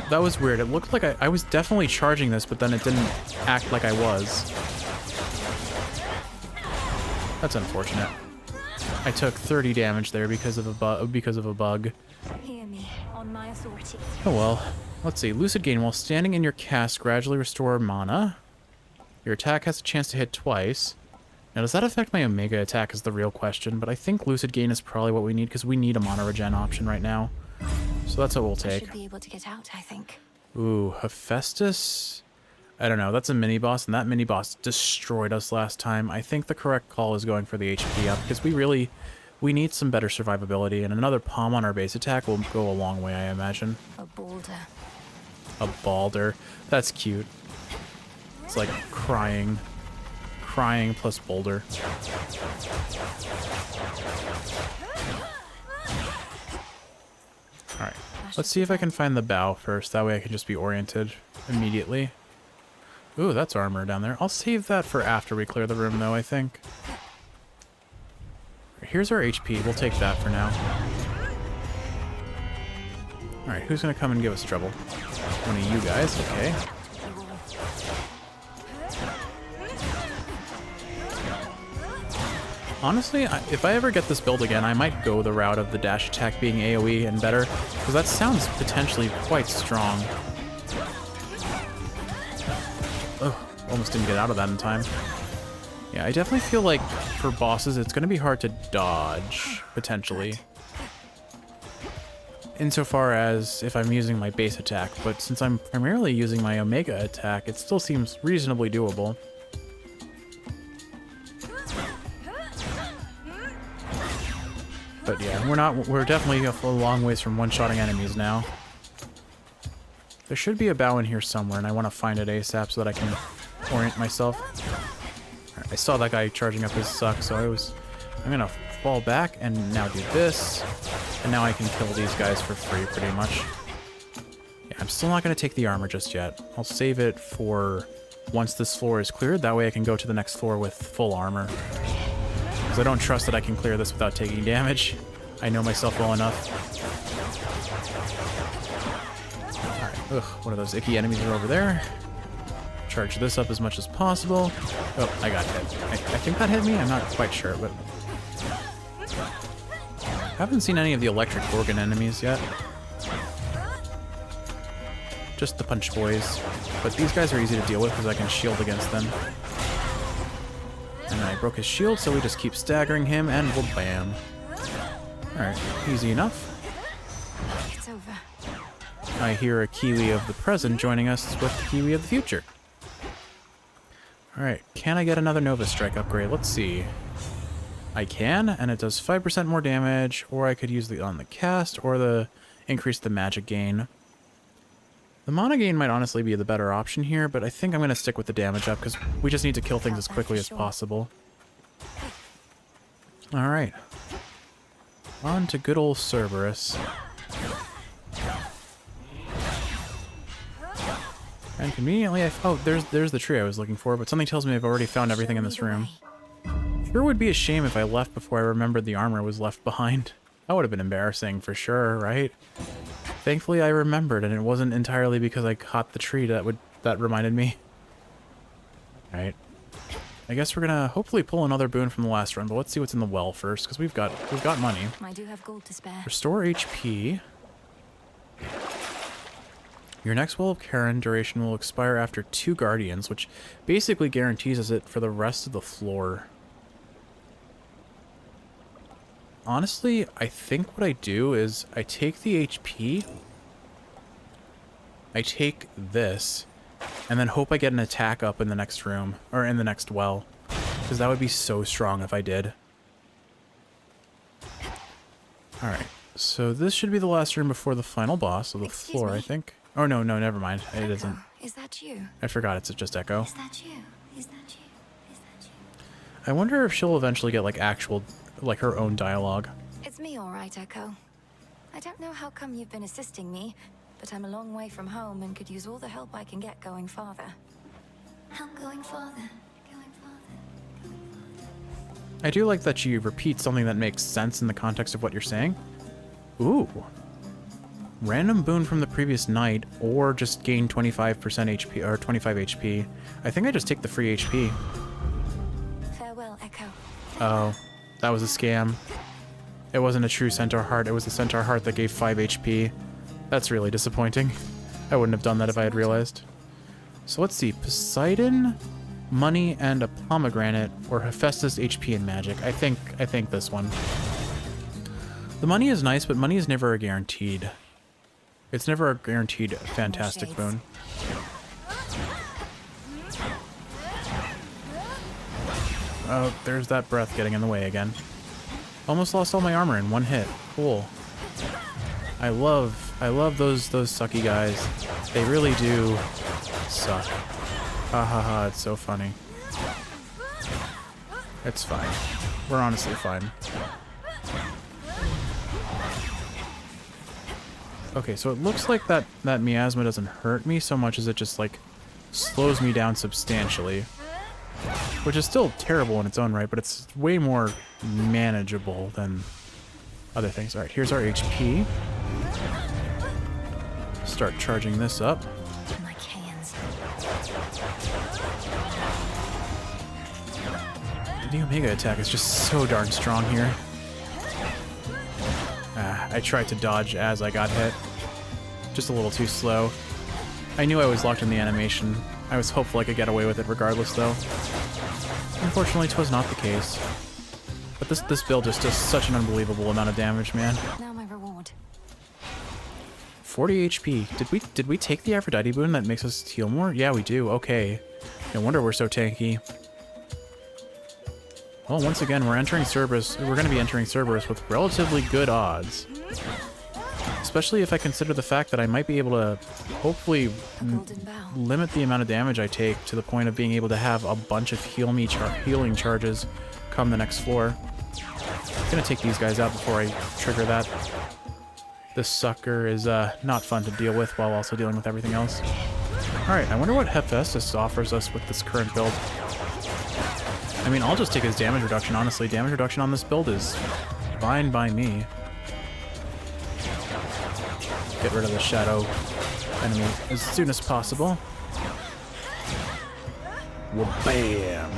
That was weird. It looked like I was definitely charging this, but then it didn't act like I was. That's unfortunate. I took 30 damage there because of a bug. Hear me, on my authority. Oh well. Let's see. Lucid Gain. While standing in your cast, gradually restore mana. Your attack has a chance to hit twice. Now, does that affect my Omega attack is the real question, but I think Lucid Gain is probably what we need because we need a mana regen option right now. So that's what we'll take. I should be able to get out, I think. Ooh, Hephaestus? I don't know. That's a mini-boss, and that mini-boss destroyed us last time. I think the correct call is going for the HP up because we need some better survivability, and another palm on our base attack will go a long way, I imagine. A boulder. A balder. That's cute. It's like crying. Crying plus boulder. Alright. Let's see if I can find the bow first. That way I can just be oriented immediately. Ooh, that's armor down there. I'll save that for after we clear the room, though, I think. Here's our HP. We'll take that for now. Alright, who's going to come and give us trouble? One of you guys, okay. Honestly, if I ever get this build again, I might go the route of the dash attack being AoE and better, because that sounds potentially quite strong. Oh, almost didn't get out of that in time. Yeah, I definitely feel like for bosses, it's going to be hard to dodge, potentially. Insofar as if I'm using my base attack, but since I'm primarily using my Omega attack, it still seems reasonably doable. But yeah, we're definitely a long ways from one-shotting enemies now. There should be a bow in here somewhere, and I want to find it ASAP so that I can orient myself. Right, I saw that guy charging up his suck, so I'm gonna fall back and now do this, and now I can kill these guys for free pretty much. Yeah, I'm still not gonna take the armor just yet. I'll save it for once this floor is cleared, that way I can go to the next floor with full armor. Because I don't trust that I can clear this without taking damage. I know myself well enough. Alright, ugh, one of those icky enemies are over there. Charge this up as much as possible. Oh, I got hit. I think that hit me? I'm not quite sure, but... haven't seen any of the electric organ enemies yet. Just the punch boys. But these guys are easy to deal with because I can shield against them. And I broke his shield, so we just keep staggering him, and we'll bam. Alright, easy enough. It's over. I hear a Kiwi of the present joining us with the Kiwi of the future. Alright, can I get another Nova Strike upgrade? Let's see. I can, and it does 5% more damage, or I could use the on the cast, or increase the magic gain. The mana gain might honestly be the better option here, but I think I'm going to stick with the damage up, because we just need to kill things as quickly as possible. Alright. On to good old Cerberus. And conveniently, oh, there's the tree I was looking for, but something tells me I've already found everything in this room. Sure would be a shame if I left before I remembered the armor was left behind. That would have been embarrassing for sure, right? Thankfully I remembered, and it wasn't entirely because I caught the tree that reminded me. Alright. I guess we're gonna hopefully pull another boon from the last run, but let's see what's in the well first, because we've got money. I do have gold to spare. Restore HP. Your next Well of Karen duration will expire after 2 Guardians, which basically guarantees us it for the rest of the floor. Honestly, I think what I do is I take the HP, I take this, and then hope I get an attack up in the next room, or in the next well, because that would be so strong if I did. Alright, so this should be the last room before the final boss of the floor, I think. Oh, no, never mind. It isn't. Is that you? I forgot it's just Echo. Is that you? Is that you? Is that you? I wonder if she'll eventually get, like, her own dialogue. It's me, all right, Echo. I don't know how come you've been assisting me, but I'm a long way from home and could use all the help I can get going farther. Help going farther. I do like that you repeat something that makes sense in the context of what you're saying. Ooh. Random boon from the previous night, or just gain 25% HP, or 25 HP. I think I just take the free HP. Farewell, Echo. Oh, that was a scam. It wasn't a true Centaur Heart, it was the Centaur Heart that gave 5 HP. That's really disappointing. I wouldn't have done that if I had realized. So let's see, Poseidon, money, and a pomegranate, or Hephaestus HP and magic. I think this one. The money is nice, but money is never a guaranteed. It's never a guaranteed fantastic boon. Oh, there's that breath getting in the way again. Almost lost all my armor in one hit. Cool. I love those sucky guys. They really do suck. Ha ha ha, it's so funny. It's fine. We're honestly fine. Okay, so it looks like that miasma doesn't hurt me so much as it just, like, slows me down substantially. Which is still terrible in its own right, but it's way more manageable than other things. Alright, here's our HP. Start charging this up. The Omega attack is just so darn strong here. I tried to dodge as I got hit. Just a little too slow. I knew I was locked in the animation. I was hopeful I could get away with it regardless, though. Unfortunately, 'twas not the case. But this build just does such an unbelievable amount of damage, man. Now my reward. 40 HP. Did we take the Aphrodite boon that makes us heal more? Yeah, we do. Okay. No wonder we're so tanky. Well, once again, we're entering Cerberus. We're going to be entering Cerberus with relatively good odds. Especially if I consider the fact that I might be able to hopefully limit the amount of damage I take to the point of being able to have a bunch of healing charges come the next floor. I'm going to take these guys out before I trigger that. This sucker is not fun to deal with while also dealing with everything else. Alright, I wonder what Hephaestus offers us with this current build. I mean, I'll just take his damage reduction, honestly. Damage reduction on this build is fine by me. Get rid of the shadow enemy as soon as possible. Bam!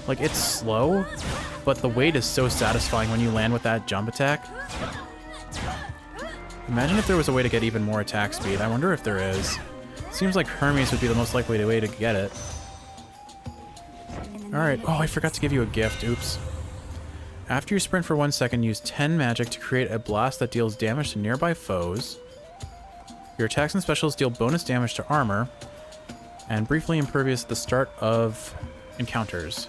Like, it's slow, but the weight is so satisfying when you land with that jump attack. Imagine if there was a way to get even more attack speed. I wonder if there is. Seems like Hermes would be the most likely way to get it. Alright. Oh, I forgot to give you a gift. Oops. After you sprint for 1 second, use 10 magic to create a blast that deals damage to nearby foes. Your attacks and specials deal bonus damage to armor, and briefly impervious at the start of encounters.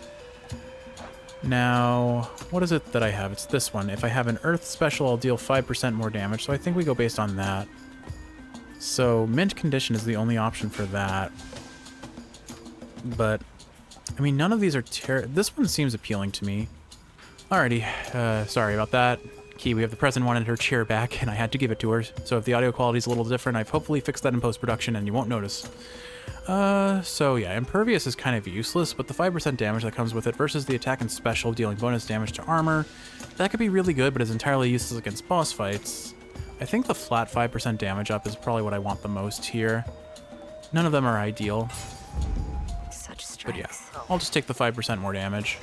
Now, what is it that I have? It's this one. If I have an earth special, I'll deal 5% more damage, so I think we go based on that. So, mint condition is the only option for that. But I mean, none of these are this one seems appealing to me. Alrighty, sorry about that. Key, we have the present wanted her chair back, and I had to give it to her. So if the audio quality is a little different, I've hopefully fixed that in post-production, and you won't notice. So yeah, Impervious is kind of useless, but the 5% damage that comes with it versus the attack and special dealing bonus damage to armor, that could be really good, but is entirely useless against boss fights. I think the flat 5% damage up is probably what I want the most here. None of them are ideal. But yeah, I'll just take the 5% more damage.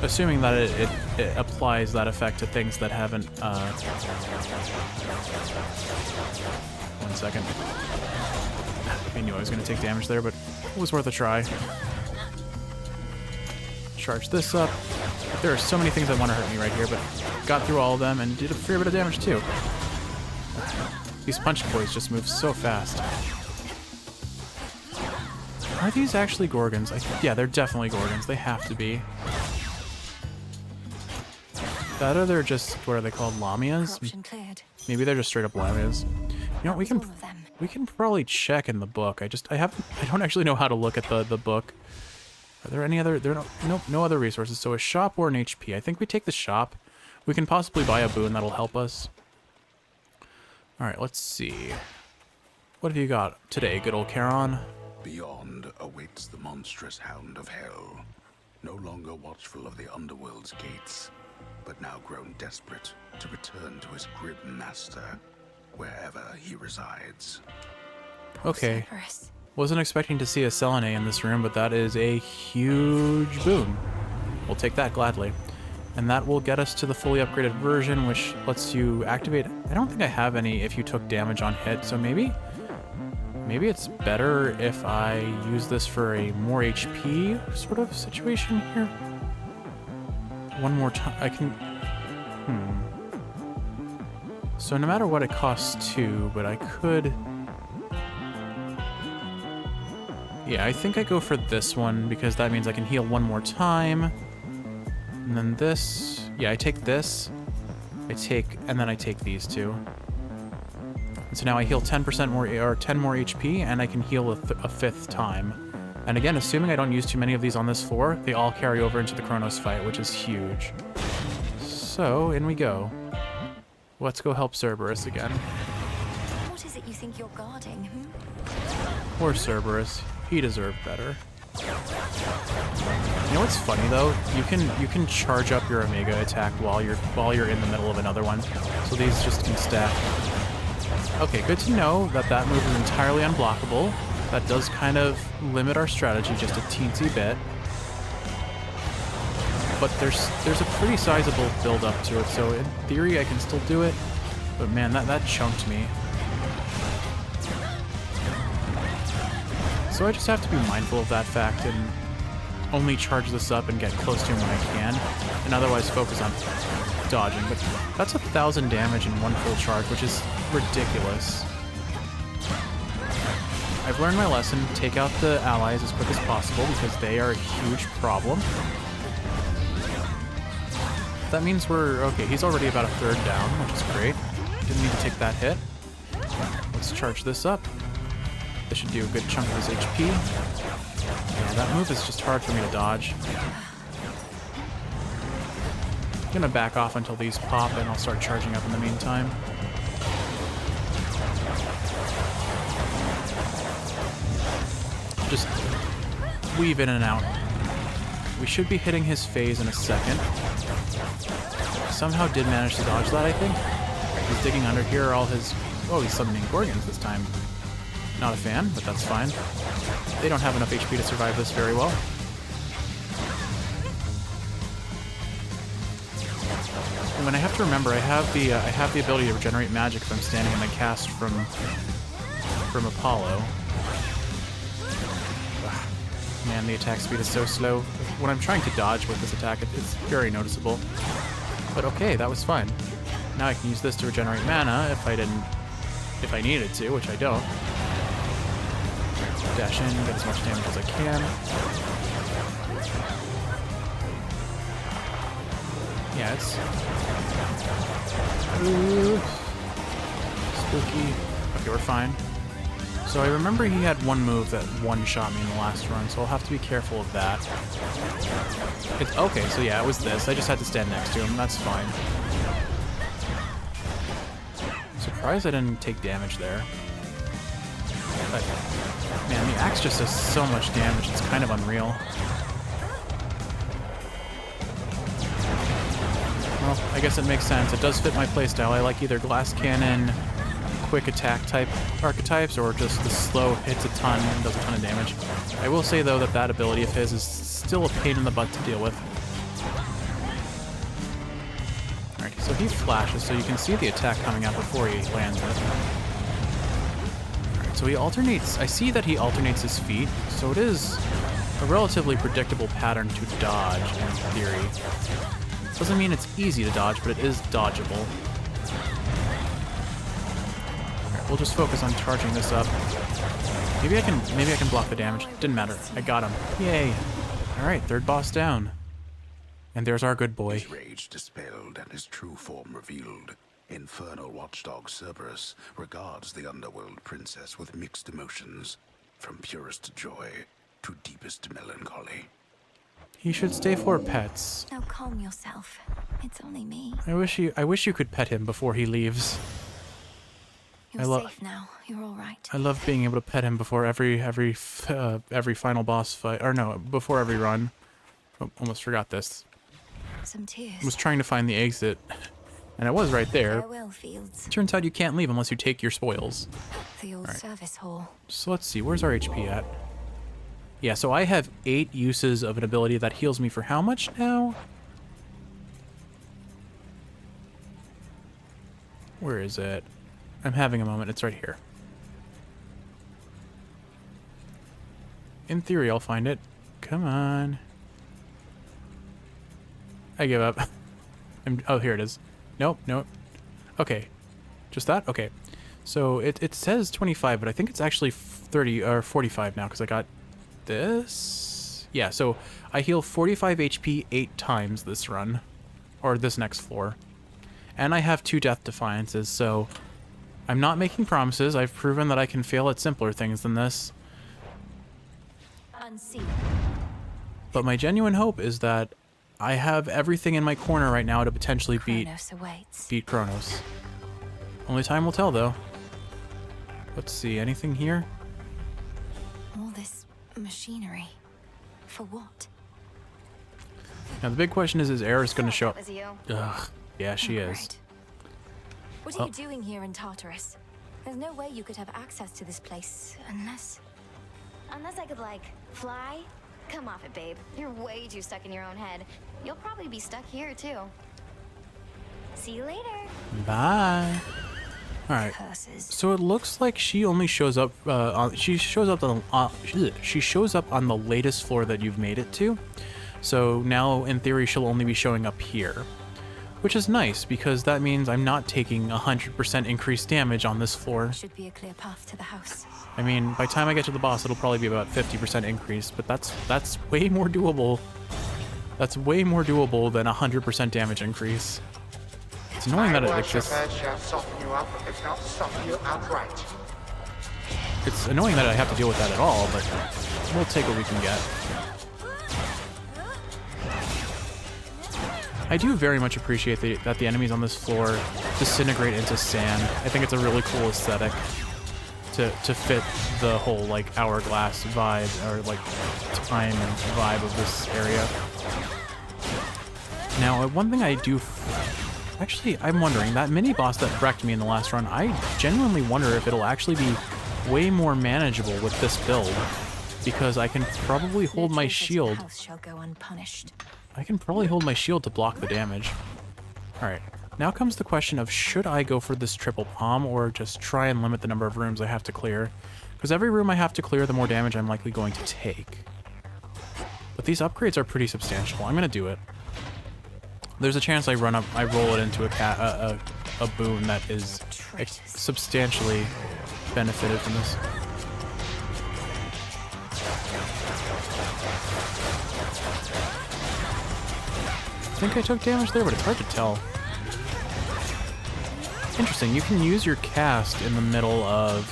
Assuming that it applies that effect to things that haven't, 1 second. I knew I was going to take damage there, but it was worth a try. Charge this up. There are so many things that want to hurt me right here, but got through all of them and did a fair bit of damage too. These punch boys just move so fast. Are these actually Gorgons? Yeah, they're definitely Gorgons. They have to be. That or they're just, what are they called, Lamias? Maybe they're just straight up Lamias. You know, we can probably check in the book. I don't actually know how to look at the book. Are there any other, no other resources. So a shop or an HP. I think we take the shop. We can possibly buy a boon that'll help us. Alright, let's see. What have you got today, good old Charon? Beyond awaits the monstrous hound of hell, no longer watchful of the underworld's gates, but now grown desperate to return to his grim master, wherever he resides. Okay. Cerberus. Wasn't expecting to see a Selene in this room, but that is a huge boon. We'll take that gladly. And that will get us to the fully upgraded version, which lets you activate... I don't think I have any if you took damage on hit, so maybe it's better if I use this for a more HP sort of situation here. One more time, I can... So no matter what, it costs 2, but I could... Yeah, I think I go for this one, because that means I can heal one more time. And then this... Yeah, I take this. And then I take these two. And so now I heal 10% more, or 10 more HP, and I can heal a 5th time. And again, assuming I don't use too many of these on this floor, they all carry over into the Chronos fight, which is huge. So, in we go. Let's go help Cerberus again. What is it you think you're guarding, Poor Cerberus. He deserved better. You know what's funny though? You can charge up your Omega attack while you're in the middle of another one. So these just can stack. Okay, good to know that that move is entirely unblockable. That does kind of limit our strategy just a teensy bit. But there's a pretty sizable build up to it, so in theory I can still do it. But man, that chunked me. So I just have to be mindful of that fact and only charge this up and get close to him when I can, and otherwise focus on dodging. But that's 1,000 damage in one full charge, which is ridiculous. I've learned my lesson. Take out the allies as quick as possible because they are a huge problem. That means we're... Okay, he's already about a third down, which is great. Didn't need to take that hit. Let's charge this up. This should do a good chunk of his HP. Yeah, that move is just hard for me to dodge. I'm gonna back off until these pop, and I'll start charging up in the meantime. Just weave in and out. We should be hitting his phase in a second. Somehow did manage to dodge that, I think. He's digging under here, all his... Oh, he's summoning Gorgons this time. Not a fan, but that's fine. They don't have enough HP to survive this very well. And when I have to remember, I have the ability to regenerate magic if I'm standing in the cast from Apollo. Ugh. Man, the attack speed is so slow. When I'm trying to dodge with this attack, it's very noticeable. But okay, that was fine. Now I can use this to regenerate mana if I needed to, which I don't. Dash in, get as much damage as I can. Yeah, it's... Ooh. Spooky. Okay, we're fine. So I remember he had one move that one-shot me in the last run, so I'll have to be careful of that. Okay, so yeah, it was this. I just had to stand next to him. That's fine. Surprised I didn't take damage there. But, man, the axe just does so much damage, it's kind of unreal. Well, I guess it makes sense. It does fit my playstyle. I like either glass cannon, quick attack type archetypes, or just the slow hits a ton and does a ton of damage. I will say, though, that that ability of his is still a pain in the butt to deal with. Alright, so he flashes, so you can see the attack coming out before he lands it. So he alternates, I see that he alternates his feet, so it is a relatively predictable pattern to dodge in theory. Doesn't mean it's easy to dodge, but it is dodgeable. Alright, we'll just focus on charging this up. Maybe I can block the damage. Didn't matter. I got him. Yay. Alright, third boss down. And there's our good boy. His rage dispelled and his true form revealed. Infernal watchdog Cerberus regards the underworld princess with mixed emotions, from purest joy to deepest melancholy. He should stay for pets. Now calm yourself. It's only me. I wish you could pet him before he leaves. You're safe now. You're all right. I love being able to pet him before every final boss fight, or no, before every run. Oh, almost forgot this. Some tears. I was trying to find the exit, and it was right there. Farewell, fields. Turns out you can't leave unless you take your spoils. The old service hall. So let's see, where's our HP at? Yeah, so I have 8 uses of an ability that heals me for how much now? Where is it? I'm having a moment. It's right here. In theory, I'll find it. Come on. I give up. Oh, here it is. Nope, nope. Okay. Just that? Okay. So it says 25, but I think it's actually 30 or 45 now because I got this. Yeah, so I heal 45 HP 8 times this run. Or this next floor. And I have 2 Death Defiances, so I'm not making promises. I've proven that I can fail at simpler things than this. Unseen. But my genuine hope is that I have everything in my corner right now to potentially Chronos awaits. beat Chronos. Only time will tell, though. Let's see, anything here? All this machinery. For what? Now the big question is Eris going to show up? That was you. Ugh, yeah, she is. Right. What are you doing here in Tartarus? There's no way you could have access to this place unless... Unless I could, like, fly? Come off it, babe. You're way too stuck in your own head. You'll probably be stuck here, too. See you later. Bye. All right. So it looks like she only shows up. She shows up on the latest floor that you've made it to. So now, in theory, she'll only be showing up here, which is nice because that means I'm not taking 100% increased damage on this floor. Should be a clear path to the house. I mean, by the time I get to the boss, it'll probably be about 50% increase, but that's way more doable. That's way more doable than 100% damage increase. It's annoying that it exists. It's annoying that I have to deal with that at all, but we'll take what we can get. I do very much appreciate that the enemies on this floor disintegrate into sand. I think it's a really cool aesthetic to fit the whole like hourglass vibe or like time and vibe of this area. Now, one thing I do... Actually, I'm wondering, that mini-boss that wrecked me in the last run, I genuinely wonder if it'll actually be way more manageable with this build, because I can probably hold my shield. I can probably hold my shield to block the damage. Alright, now comes the question of should I go for this triple palm or just try and limit the number of rooms I have to clear? Because every room I have to clear, the more damage I'm likely going to take. But these upgrades are pretty substantial. I'm going to do it. There's a chance I roll it into a boon that is substantially benefited from this. I think I took damage there, but it's hard to tell. Interesting, you can use your cast in the middle of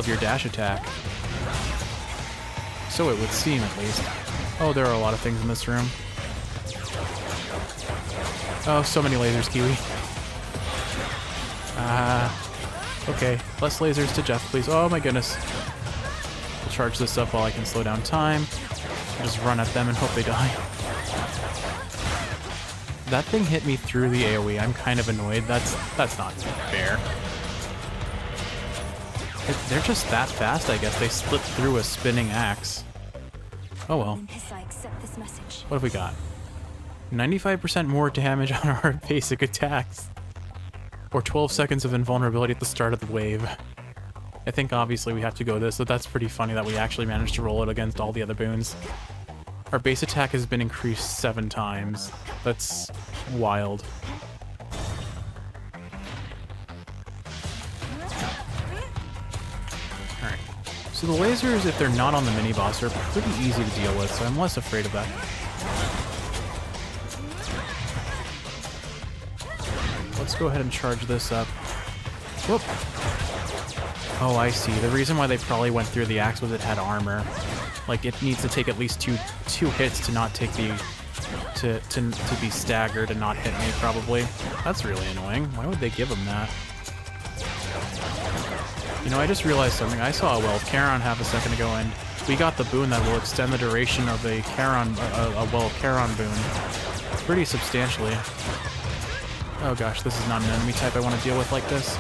your dash attack. So it would seem, at least. Oh, there are a lot of things in this room. Oh, so many lasers, Kiwi. Okay. Less lasers to Jeff, please. Oh my goodness. I'll charge this up while I can slow down time. I'll just run at them and hope they die. That thing hit me through the AoE. I'm kind of annoyed. That's not fair. They're just that fast, I guess. They split through a spinning axe. Oh well. What have we got? 95% more damage on our basic attacks. Or 12 seconds of invulnerability at the start of the wave. I think obviously we have to go this, but that's pretty funny that we actually managed to roll it against all the other boons. Our base attack has been increased 7 times. That's wild. Alright. So the lasers, if they're not on the mini-boss, are pretty easy to deal with, so I'm less afraid of that. Let's go ahead and charge this up. Whoop! Oh, I see. The reason why they probably went through the axe was it had armor. Like, it needs to take at least two hits to not take the to be staggered and not hit me, probably. That's really annoying. Why would they give him that? You know, I just realized something. I saw a Well of Charon half a second ago, and we got the boon that will extend the duration of a Charon, a Well of Charon boon pretty substantially. Oh gosh, this is not an enemy type I want to deal with like this.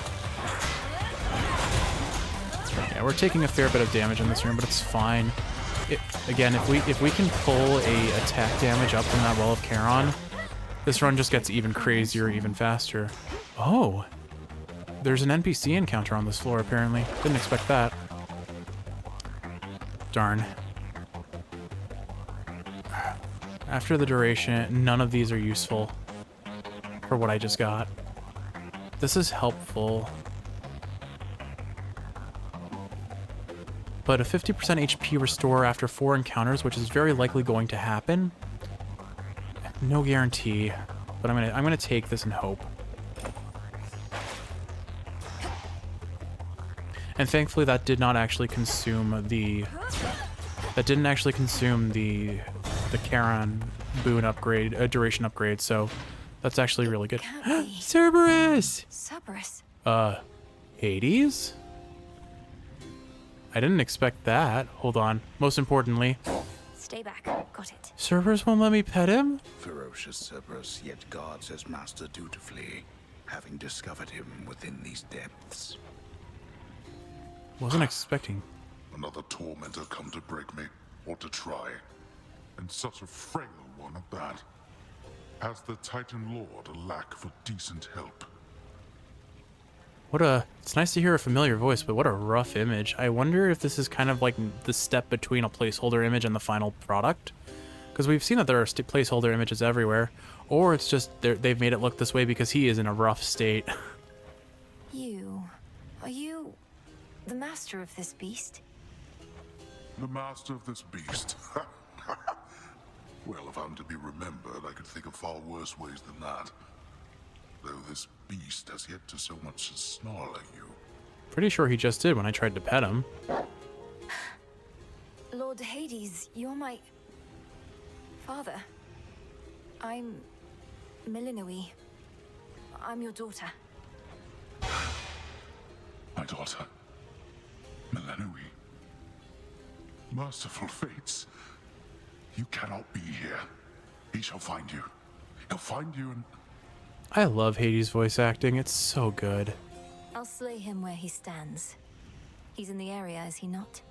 Yeah, we're taking a fair bit of damage in this room, but it's fine. Again, if we can pull a attack damage up from that Well of Charon, this run just gets even crazier, even faster. Oh, there's an NPC encounter on this floor apparently. Didn't expect that. Darn. After the duration, none of these are useful for what I just got. This is helpful. But a 50% HP restore after 4 encounters, which is very likely going to happen. No guarantee, but I'm gonna take this and hope. And thankfully that did not actually consume the Charon boon upgrade, duration upgrade, so that's actually really good. Cerberus! Cerberus? Hades? I didn't expect that. Hold on. Most importantly, Stay back. Got it. Cerberus won't let me pet him? Ferocious Cerberus yet guards his master dutifully, having discovered him within these depths. Wasn't expecting. Another tormentor come to break me, or to try. And such a frail one at that. Has the Titan Lord a lack for decent help? It's nice to hear a familiar voice, but what a rough image. I wonder if this is kind of like the step between a placeholder image and the final product. Because we've seen that there are placeholder images everywhere. Or it's just they've made it look this way because he is in a rough state. Are you the master of this beast? The master of this beast? Well, if I'm to be remembered, I could think of far worse ways than that. Though this beast has yet to so much as snarl at you. Pretty sure he just did when I tried to pet him. Lord Hades, you're my father. I'm Milinoe. I'm your daughter. My daughter, Milinoe. Merciful fates. You cannot be here. He shall find you. He'll find you and... I love Hades' voice acting. It's so good. I'll slay him where he stands. He's in the area, is he not?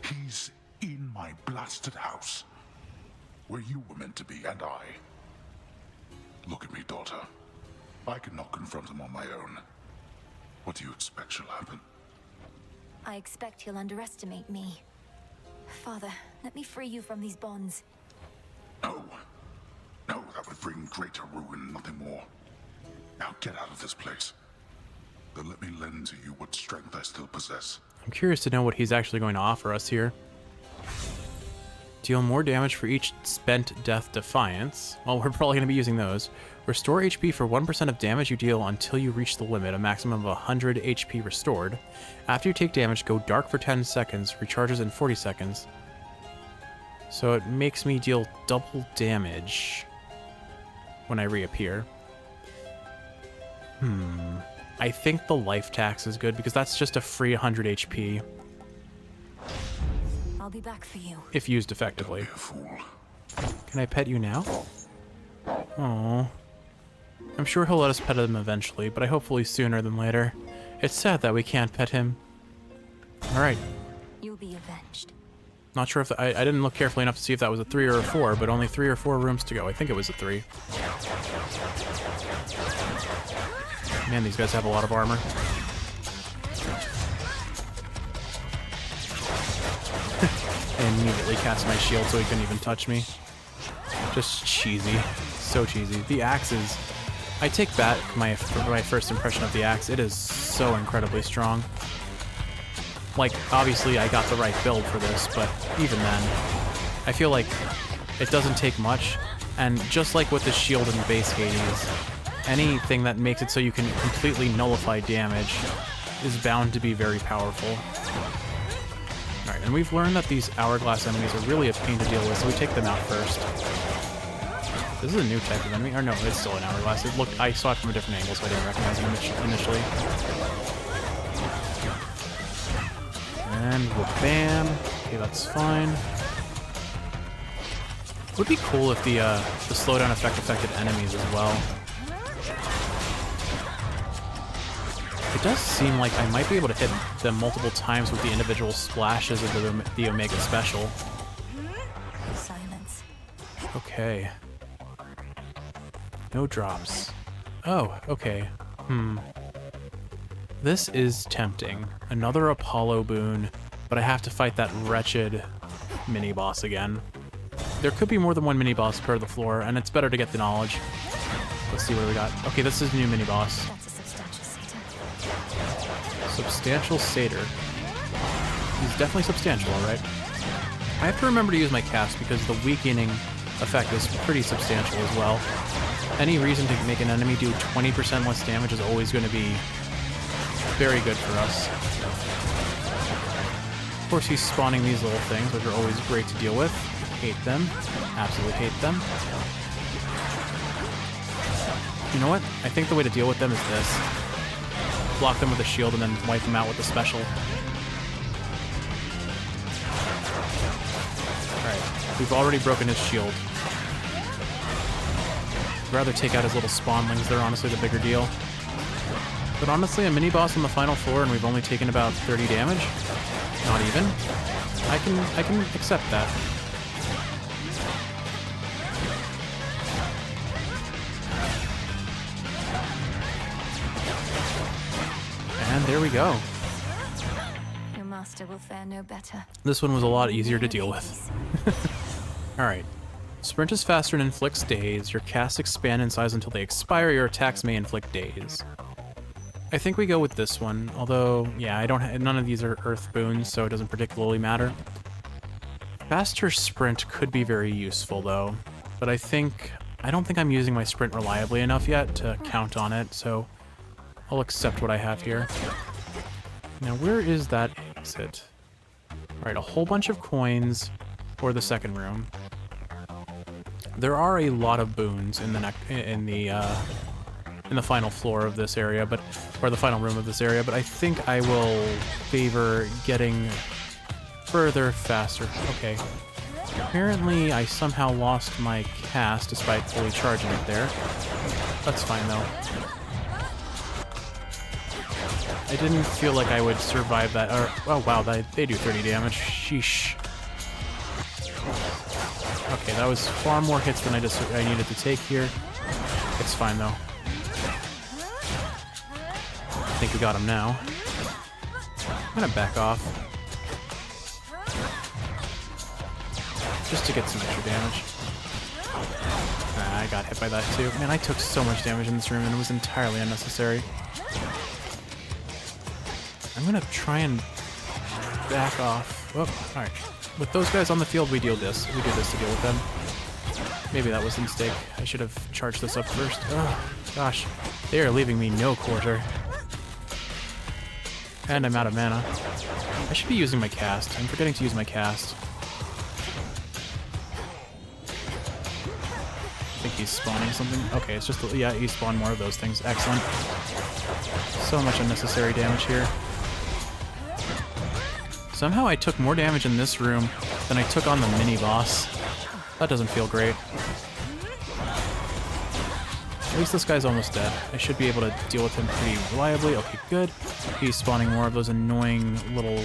He's in my blasted house. Where you were meant to be, and I. Look at me, daughter. I cannot confront him on my own. What do you expect shall happen? I expect he'll underestimate me. Father, let me free you from these bonds. No. No, that would bring greater ruin, nothing more. Now get out of this place. Then let me lend to you what strength I still possess. I'm curious to know what he's actually going to offer us here. Deal more damage for each spent death defiance. Well, we're probably going to be using those. Restore HP for 1% of damage you deal until you reach the limit, a maximum of 100 HP restored. After you take damage, go dark for 10 seconds, recharges in 40 seconds. So it makes me deal double damage when I reappear. I think the life tax is good because that's just a free 100 HP. I'll be back for you. If used effectively. Don't be a fool. Can I pet you now? Oh. I'm sure he'll let us pet him eventually, but hopefully sooner than later. It's sad that we can't pet him. Alright. You'll be avenged. Not sure if I didn't look carefully enough to see if that was a 3 or a 4, but only 3 or 4 rooms to go. I think it was a 3. Man, these guys have a lot of armor. I immediately cast my shield so he couldn't even touch me. Just cheesy. So cheesy. The axe is... I take back my first impression of the axe. It is so incredibly strong. Like, obviously I got the right build for this, but even then, I feel like it doesn't take much. And just like with the shield in base Hades, anything that makes it so you can completely nullify damage is bound to be very powerful. Alright, and we've learned that these hourglass enemies are really a pain to deal with, so we take them out first. This is a new type of enemy. Or no, it's still an hourglass. It looked, I saw it from a different angle, so I didn't recognize it initially. And bam. Okay, that's fine. It would be cool if the slowdown effect affected enemies as well. It does seem like I might be able to hit them multiple times with the individual splashes of the Omega Special. Silence. Okay. No drops. Oh, okay. This is tempting. Another Apollo boon, but I have to fight that wretched mini-boss again. There could be more than one mini-boss per the floor, and it's better to get the knowledge. Let's see what we got. Okay, this is a new mini-boss. That's a substantial satyr. Substantial satyr. He's definitely substantial, alright. I have to remember to use my cast because the weakening effect is pretty substantial as well. Any reason to make an enemy do 20% less damage is always going to be very good for us. Of course, he's spawning these little things, which are always great to deal with. Hate them. Absolutely hate them. You know what? I think the way to deal with them is this. Block them with a shield and then wipe them out with a special. Alright, we've already broken his shield. I'd rather take out his little spawnlings. They're honestly the bigger deal. But honestly, a mini-boss on the final floor and we've only taken about 30 damage? Not even. I can accept that. And there we go. Your master will fare no better. This one was a lot easier to deal with. Alright. Sprint is faster and inflicts daze. Your casts expand in size until they expire. Your attacks may inflict daze. I think we go with this one, although, yeah, none of these are earth boons, so it doesn't particularly matter. Faster sprint could be very useful, though, but I don't think I'm using my sprint reliably enough yet to count on it, so I'll accept what I have here. Now, where is that exit? Alright, a whole bunch of coins for the second room. There are a lot of boons in the final floor of this area, or the final room of this area, but I think I will favor getting further faster. Okay. Apparently, I somehow lost my cast despite fully charging it there. That's fine, though. I didn't feel like I would survive that. Oh, wow, they do 30 damage. Sheesh. Okay, that was far more hits than I needed to take here. It's fine, though. I think we got him now. I'm gonna back off. Just to get some extra damage. I got hit by that too. Man, I took so much damage in this room and it was entirely unnecessary. I'm gonna try and back off. Oh, alright. With those guys on the field, we do this to deal with them. Maybe that was a mistake. I should have charged this up first. Oh, gosh. They are leaving me no quarter. And I'm out of mana. I should be using my cast. I'm forgetting to use my cast. I think he's spawning something. Okay, it's just, yeah, he spawned more of those things. Excellent. So much unnecessary damage here. Somehow I took more damage in this room than I took on the mini-boss. That doesn't feel great. At least this guy's almost dead. I should be able to deal with him pretty reliably. Okay, good. He's spawning more of those annoying little...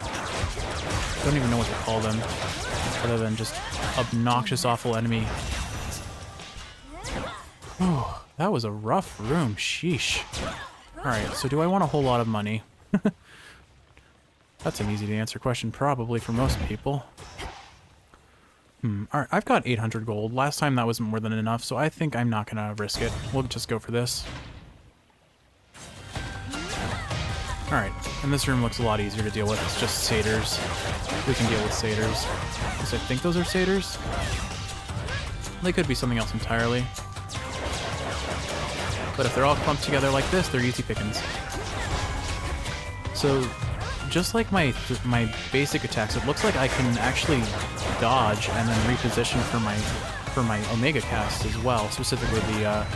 I don't even know what to call them, other than just obnoxious, awful enemy. Oh, that was a rough room. Sheesh. Alright, so do I want a whole lot of money? That's an easy to answer question, probably, for most people. Alright, I've got 800 gold. Last time that was more than enough, so I think I'm not gonna risk it. We'll just go for this. Alright, and this room looks a lot easier to deal with. It's just satyrs. We can deal with satyrs. At least I think those are satyrs. They could be something else entirely. But if they're all clumped together like this, they're easy pickings. So, just like my basic attacks, it looks like I can actually dodge and then reposition for my for my Omega cast as well, specifically the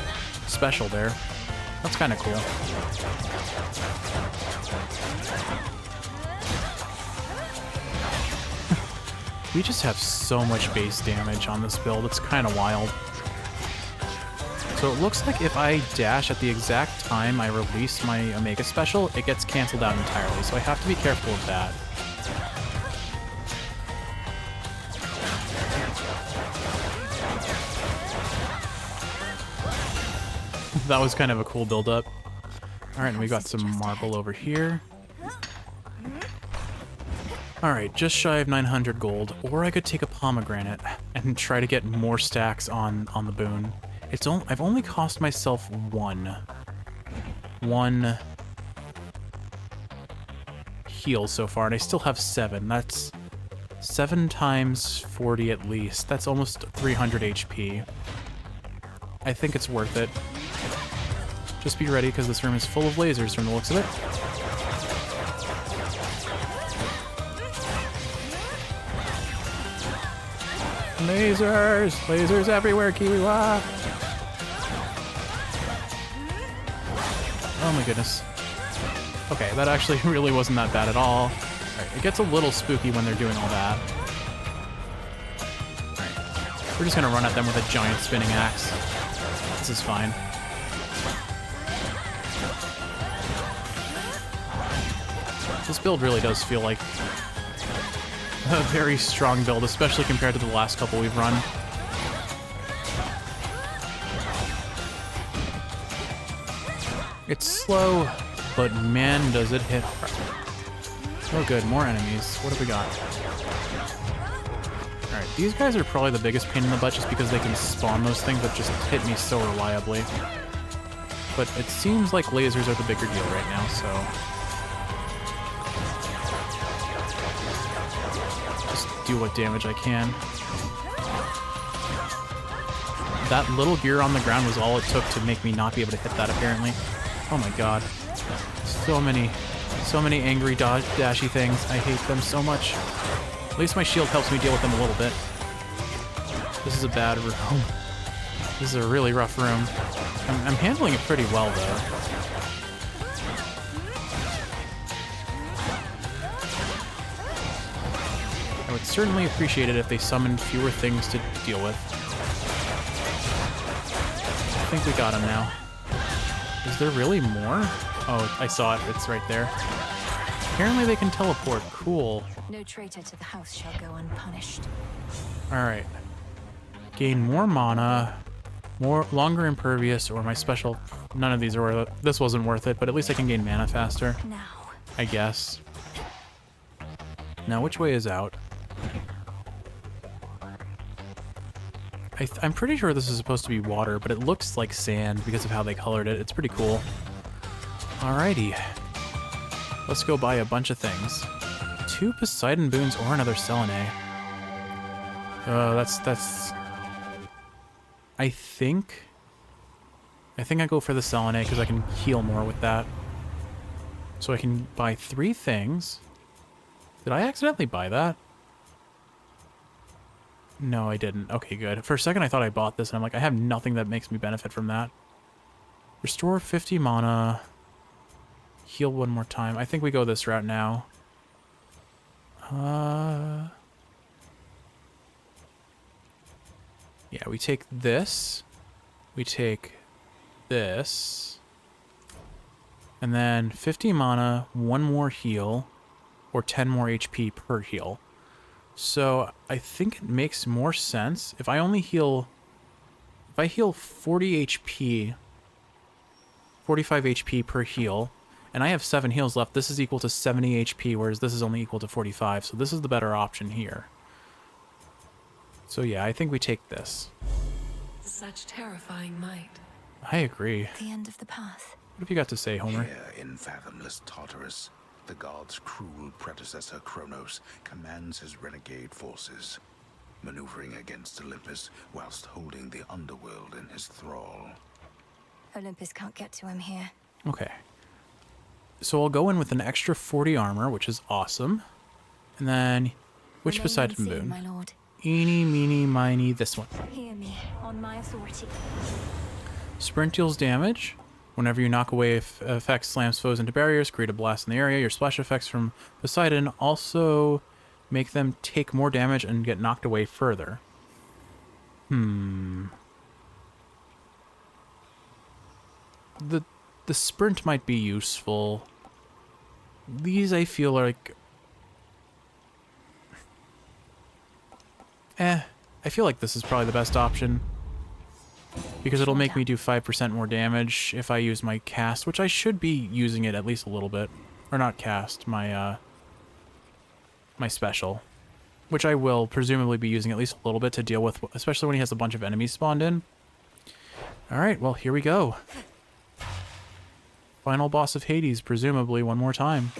special there. That's kind of cool. We just have so much base damage on this build, it's kind of wild. So it looks like if I dash at the exact time I release my Omega special, it gets canceled out entirely, so I have to be careful of that. That was kind of a cool build-up. Alright, and we got some marble over here. Alright, just shy of 900 gold, or I could take a pomegranate and try to get more stacks on the boon. I've only cost myself one heal so far, and I still have 7. That's 7 times 40 at least. That's almost 300 HP. I think it's worth it. Just be ready, because this room is full of lasers from the looks of it. Lasers! Lasers everywhere, Kiwiwa! Oh my goodness. Okay, that actually really wasn't that bad at all. Alright, it gets a little spooky when they're doing all that. Alright, we're just gonna run at them with a giant spinning axe. This is fine. This build really does feel like a very strong build, especially compared to the last couple we've run. It's slow, but man, does it hit hard. Oh good, more enemies. What have we got? Alright, these guys are probably the biggest pain in the butt just because they can spawn those things that just hit me so reliably. But it seems like lasers are the bigger deal right now, so... do what damage I can. That little gear on the ground was all it took to make me not be able to hit that, apparently. Oh my god. So many angry dashy things. I hate them so much. At least my shield helps me deal with them a little bit. This is a bad room. This is a really rough room. I'm handling it pretty well, though. I would certainly appreciate it if they summoned fewer things to deal with. I think we got him now. Is there really more? Oh, I saw it. It's right there. Apparently they can teleport. Cool. No traitor to the house shall go unpunished. Alright. Gain more mana, longer impervious, or my special. None of these are worth it. This wasn't worth it, but at least I can gain mana faster. Now. I guess. Now, which way is out? I'm pretty sure this is supposed to be water, but it looks like sand because of how they colored it. It's pretty cool. Alrighty. Let's go buy a bunch of things. 2 Poseidon boons or another Selene. That's... I think I go for the Selene because I can heal more with that. So I can buy 3 things. Did I accidentally buy that? No, I didn't. Okay, good. For a second, I thought I bought this, and I'm like, I have nothing that makes me benefit from that. Restore 50 mana. Heal 1 more time. I think we go this route now. Yeah, we take this. We take this. And then 50 mana, 1 more heal, or 10 more HP per heal. So I think it makes more sense if I only heal... If I heal 40 HP, 45 HP per heal, and I have 7 heals left, this is equal to 70 HP, whereas this is only equal to 45, so this is the better option here. So yeah, I think we take this. Such terrifying might. I agree. The end of the path. What have you got to say, Homer? Here in fathomless Tartarus, the god's cruel predecessor Chronos commands his renegade forces, maneuvering against Olympus whilst holding the underworld in his thrall. Olympus can't get to him here. Okay. So I'll go in with an extra 40 armor, which is awesome. And then, which Remain Poseidon unseen, boon? my lord. Eeny, meeny, miny, this one. Hear me, on my authority. Sprint deals damage. Whenever you knock away effects, slams foes into barriers, create a blast in the area. Your splash effects from Poseidon also make them take more damage and get knocked away further. The sprint might be useful. These I feel like... I feel like this is probably the best option. Because it'll make me do 5% more damage if I use my cast, which I should be using it at least a little bit. Or not cast, my special. Which I will presumably be using at least a little bit to deal with, especially when he has a bunch of enemies spawned in. Alright, well, here we go. Final boss of Hades, presumably one more time.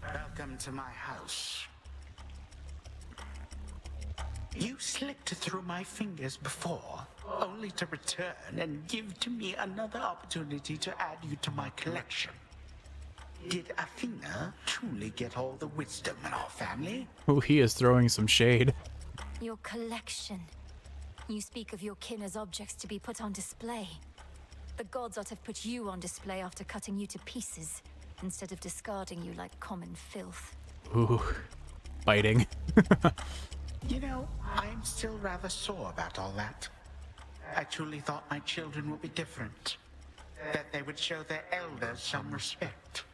Welcome to my house. You slipped through my fingers before, only to return and give to me another opportunity to add you to my collection. Did Athena truly get all the wisdom in our family? Ooh, he is throwing some shade. Your collection. You speak of your kin as objects to be put on display. The gods ought to have put you on display after cutting you to pieces, instead of discarding you like common filth. Ooh, biting. You know, I'm still rather sore about all that. I truly thought my children would be different. That they would show their elders some respect.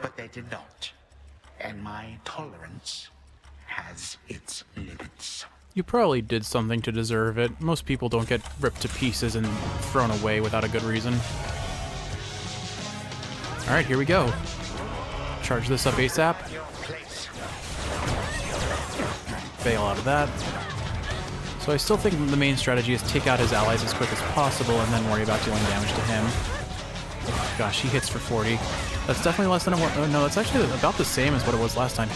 But they did not. And my tolerance has its limits. You probably did something to deserve it. Most people don't get ripped to pieces and thrown away without a good reason. Alright, here we go. Charge this up ASAP. Bail out of that. So I still think the main strategy is take out his allies as quick as possible and then worry about dealing damage to him. Gosh, he hits for 40. That's definitely less than a... no, that's actually about the same as what it was last time.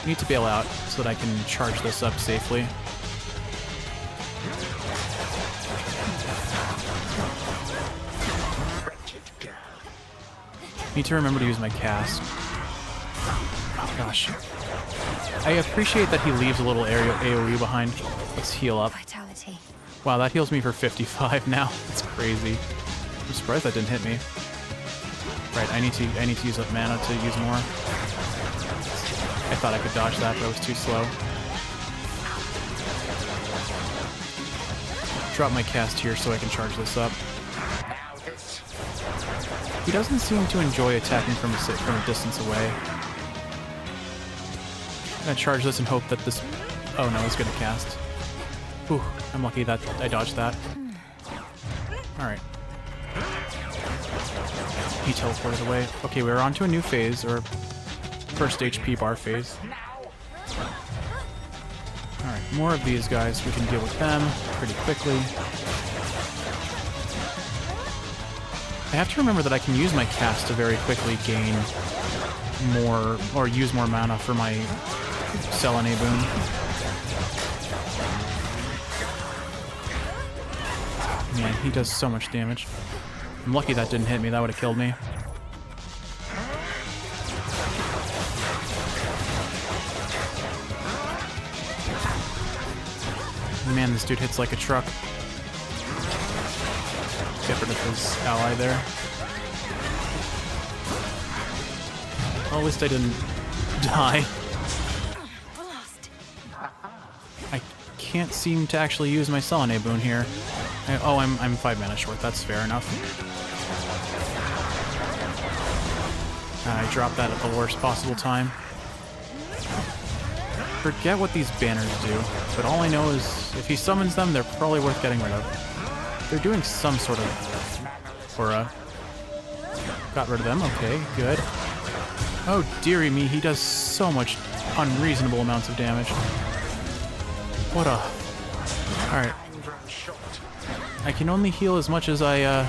I need to bail out so that I can charge this up safely. Need to remember to use my cast. Oh gosh. I appreciate that he leaves a little AoE behind. Let's heal up. Vitality. Wow, that heals me for 55 now. That's crazy. I'm surprised that didn't hit me. Right, I need to use up mana to use more. I thought I could dodge that, but I was too slow. Drop my cast here so I can charge this up. He doesn't seem to enjoy attacking from a distance away. I'm gonna charge this and hope that this... Oh no, he's gonna cast. Ooh, I'm lucky that I dodged that. Alright. He teleported away. Okay, we're on to a new phase, or first HP bar phase. Alright, more of these guys. We can deal with them pretty quickly. I have to remember that I can use my cast to very quickly gain more, or use more mana for my Selene boon. Man, he does so much damage. I'm lucky that didn't hit me, that would have killed me. Man, this dude hits like a truck. Get rid of his ally there. Well, at least I didn't die. I can't seem to actually use my Selene boon here. I'm 5 mana short, that's fair enough. I dropped that at the worst possible time. Forget what these banners do, but all I know is if he summons them, they're probably worth getting rid of. They're doing some sort of aura. Got rid of them, okay, good. Oh dearie me, he does so much unreasonable amounts of damage. What a... Alright. I can only heal as much as I am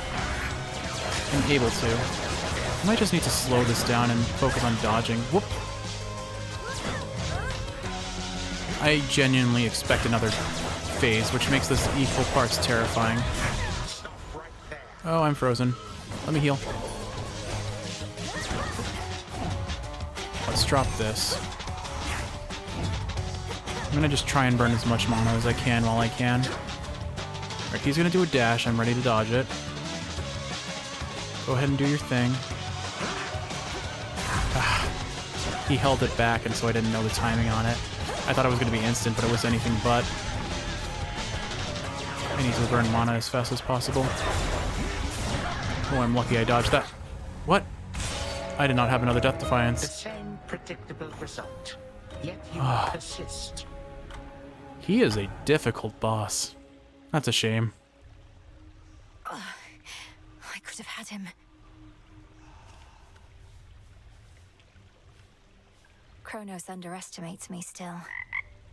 able to. I might just need to slow this down and focus on dodging. Whoop! I genuinely expect another phase, which makes this equal parts terrifying. Oh, I'm frozen. Let me heal. let's drop this. I'm gonna just try and burn as much mana as I can while I can. Alright, he's gonna do a dash. I'm ready to dodge it. Go ahead and do your thing. He held it back, and so I didn't know the timing on it. I thought it was gonna be instant, but it was anything but. I need to burn mana as fast as possible. Oh, I'm lucky I dodged that. What? I did not have another Death The Defiance. same predictable result. Yet you persist. He is a difficult boss. That's a shame. I could have had him. Chronos underestimates me still,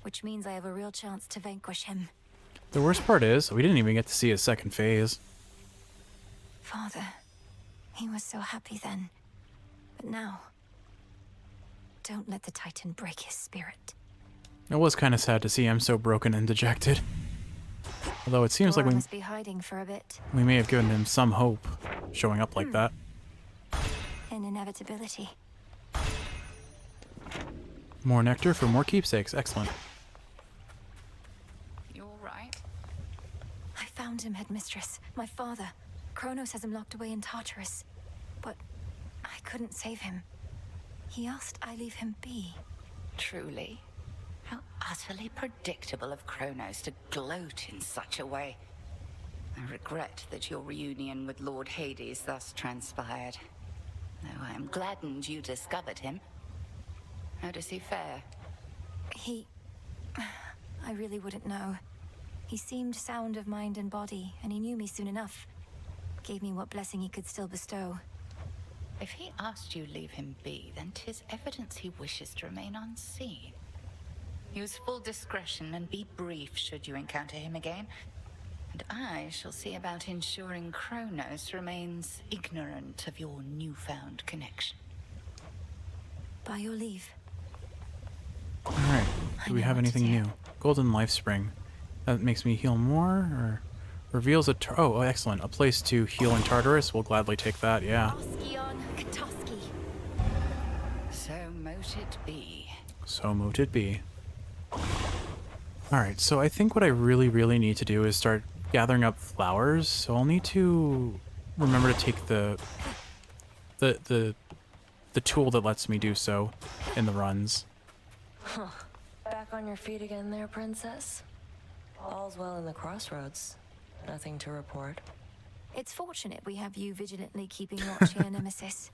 which means I have a real chance to vanquish him. The worst part is, we didn't even get to see his second phase. Father, he was so happy then. But now, don't let the Titan break his spirit. It was kind of sad to see him so broken and dejected. Although it seems like Dora must be hiding for a bit. we may have given him some hope, showing up like that. An inevitability. More nectar for more keepsakes. Excellent. You all right? I found him, Headmistress. My father. Chronos has him locked away in Tartarus. But I couldn't save him. He asked I leave him be. Truly. How utterly predictable of Chronos to gloat in such a way. I regret that your reunion with Lord Hades thus transpired. Though I am gladdened you discovered him. How does he fare? He... I really wouldn't know. He seemed sound of mind and body, and he knew me soon enough. Gave me what blessing he could still bestow. If he asked you leave him be, then 'tis evidence he wishes to remain unseen. Use full discretion and be brief should you encounter him again. And I shall see about ensuring Chronos remains ignorant of your newfound connection. By your leave. Alright, do we have anything new? Golden Life Spring. That makes me heal more, or reveals a oh, excellent. A place to heal in Tartarus. We'll gladly take that, yeah. So mote it be. So mote it be. Alright, so I think what I really need to do is start gathering up flowers. So I'll need to remember to take the tool that lets me do so in the runs. Huh. Back on your feet again there, Princess? All's well in the crossroads. Nothing to report. It's fortunate we have you vigilantly keeping watch here, Nemesis.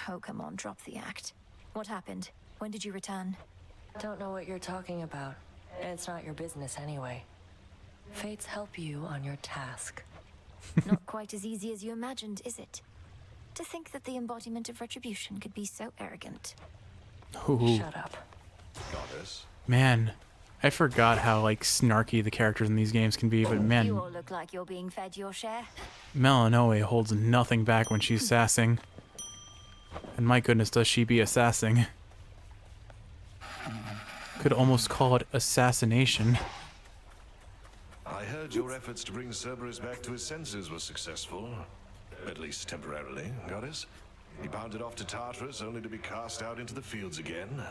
Oh, come on, drop the act. What happened? When did you return? Don't know what you're talking about. And it's not your business anyway. Fates help you on your task. Not quite as easy as you imagined, is it? To think that the embodiment of retribution could be so arrogant. Ooh. Shut up. Goddess. Man, I forgot how like snarky the characters in these games can be, but You man, all look like you're being fed your share. Melanoe holds nothing back when she's sassing. And my goodness, does she be assassing. Could almost call it assassination. I heard your efforts to bring Cerberus back to his senses were successful. At least temporarily, Goddess. He bounded off to Tartarus only to be cast out into the fields again.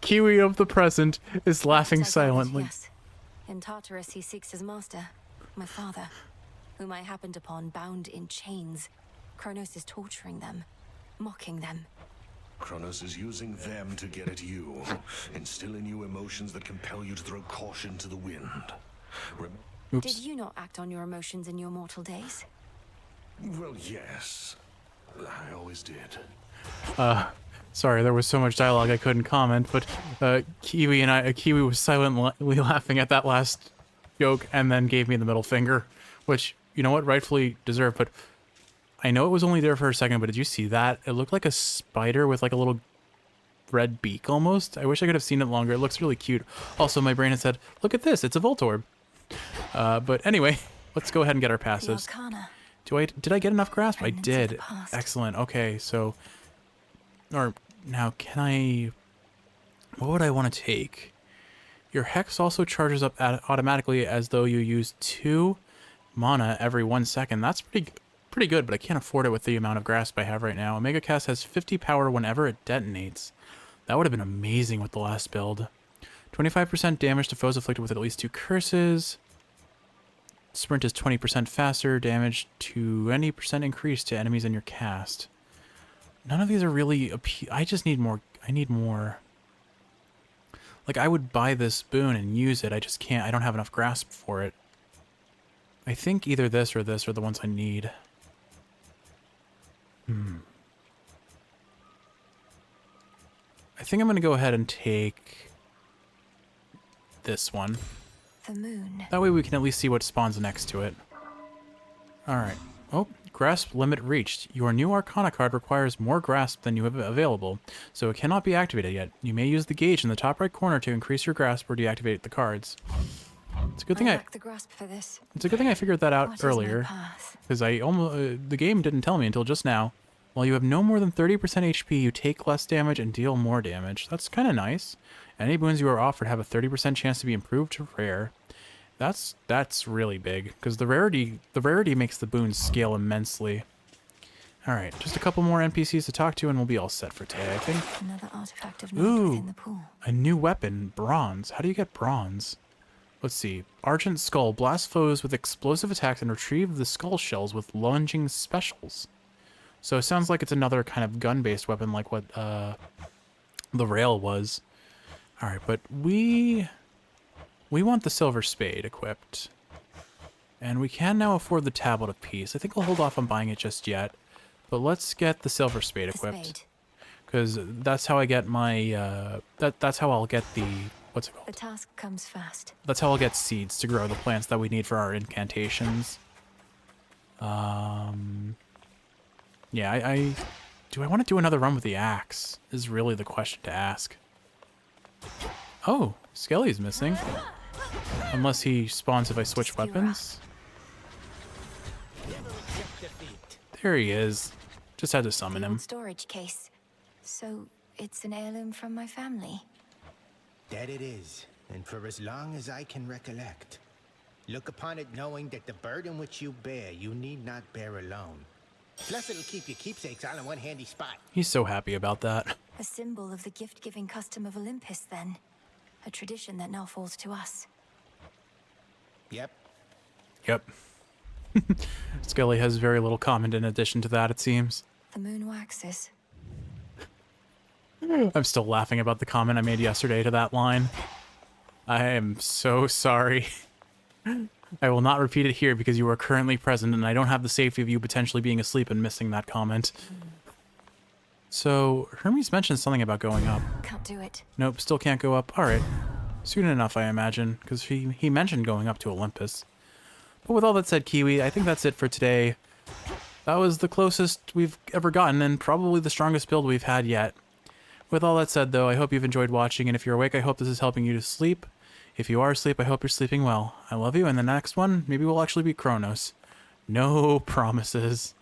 Kiwi of the present is laughing silently. Yes. In Tartarus he seeks his master, my father, whom I happened upon bound in chains. Chronos is torturing them, mocking them. Chronos is using them to get at you, instill in you emotions that compel you to throw caution to the wind. Did you not act on your emotions in your mortal days? Well, yes. I always did. Sorry, there was so much dialogue I couldn't comment, but Kiwi was silently laughing at that last joke and then gave me the middle finger, which, you know what, rightfully deserved, but I know it was only there for a second, but did you see that? It looked like a spider with like a little red beak almost. I wish I could have seen it longer. It looks really cute. Also, my brain had said, look at this, it's a Voltorb. But anyway, let's go ahead and get our passives. Did I get enough grasp? I did. Excellent. Okay, so or now what would I want to take? Your Hex also charges up automatically as though you use 2 mana every 1 second. That's pretty pretty good, but I can't afford it with the amount of grasp I have right now. Omega Cast has 50 power whenever it detonates. That would have been amazing with the last build. 25% damage to foes afflicted with at least 2 curses. Sprint is 20% faster. Damage to any percent increase to enemies in your cast. None of these are really... I just need more... I need more... Like, I would buy this boon and use it. I just can't... I don't have enough grasp for it. I think either this or the ones I need. I think I'm going to go ahead and take this one. The moon. That way we can at least see what spawns next to it. Alright. Oh, grasp limit reached. Your new Arcana card requires more grasp than you have available, so it cannot be activated yet. You may use the gauge in the top right corner to increase your grasp or deactivate the cards. It's a good thing I lack the grasp for this. It's a good thing I figured that out What is my earlier, path? because the game didn't tell me until just now. While you have no more than 30% HP, you take less damage and deal more damage. That's kind of nice. Any boons you are offered have a 30% chance to be improved to rare. That's really big, because the rarity makes the boons scale immensely. All right, just a couple more NPCs to talk to, and we'll be all set for today, I think. Another artifact of note within Ooh, the pool. a new weapon, bronze. How do you get bronze? Let's see. Argent Skull. Blast foes with explosive attacks and retrieve the skull shells with lunging specials. So it sounds like it's another kind of gun-based weapon like what the rail was. Alright, but we want the silver spade equipped. And we can now afford the tablet of peace. I think I'll hold off on buying it just yet. But let's get the silver spade equipped. Because that's how I get my... that's how I'll get the... What's it called? The task comes fast. That's how I'll get seeds to grow the plants that we need for our incantations. Yeah, do I want to do another run with the axe? Is really the question to ask. Oh, Skelly's missing. Unless he spawns if I switch weapons. There he is. Just had to summon him. Storage case. So it's an heirloom from my family. That it is, and for as long as I can recollect. Look upon it knowing that the burden which you bear, you need not bear alone. Plus it'll keep your keepsakes all in one handy spot. He's so happy about that. A symbol of the gift-giving custom of Olympus, then. A tradition that now falls to us. Yep. Yep. Skelly has very little comment in addition to that, it seems. The moon waxes. I'm still laughing about the comment I made yesterday to that line. I am so sorry. I will not repeat it here because you are currently present and I don't have the safety of you potentially being asleep and missing that comment. So, Hermes mentioned something about going up. Can't do it. Nope, still can't go up. Alright. Soon enough, I imagine, because he mentioned going up to Olympus. But with all that said, Kiwi, I think that's it for today. That was the closest we've ever gotten and probably the strongest build we've had yet. With all that said, though, I hope you've enjoyed watching, and if you're awake, I hope this is helping you to sleep. If you are asleep, I hope you're sleeping well. I love you, and the next one, maybe we'll actually beat Chronos. No promises.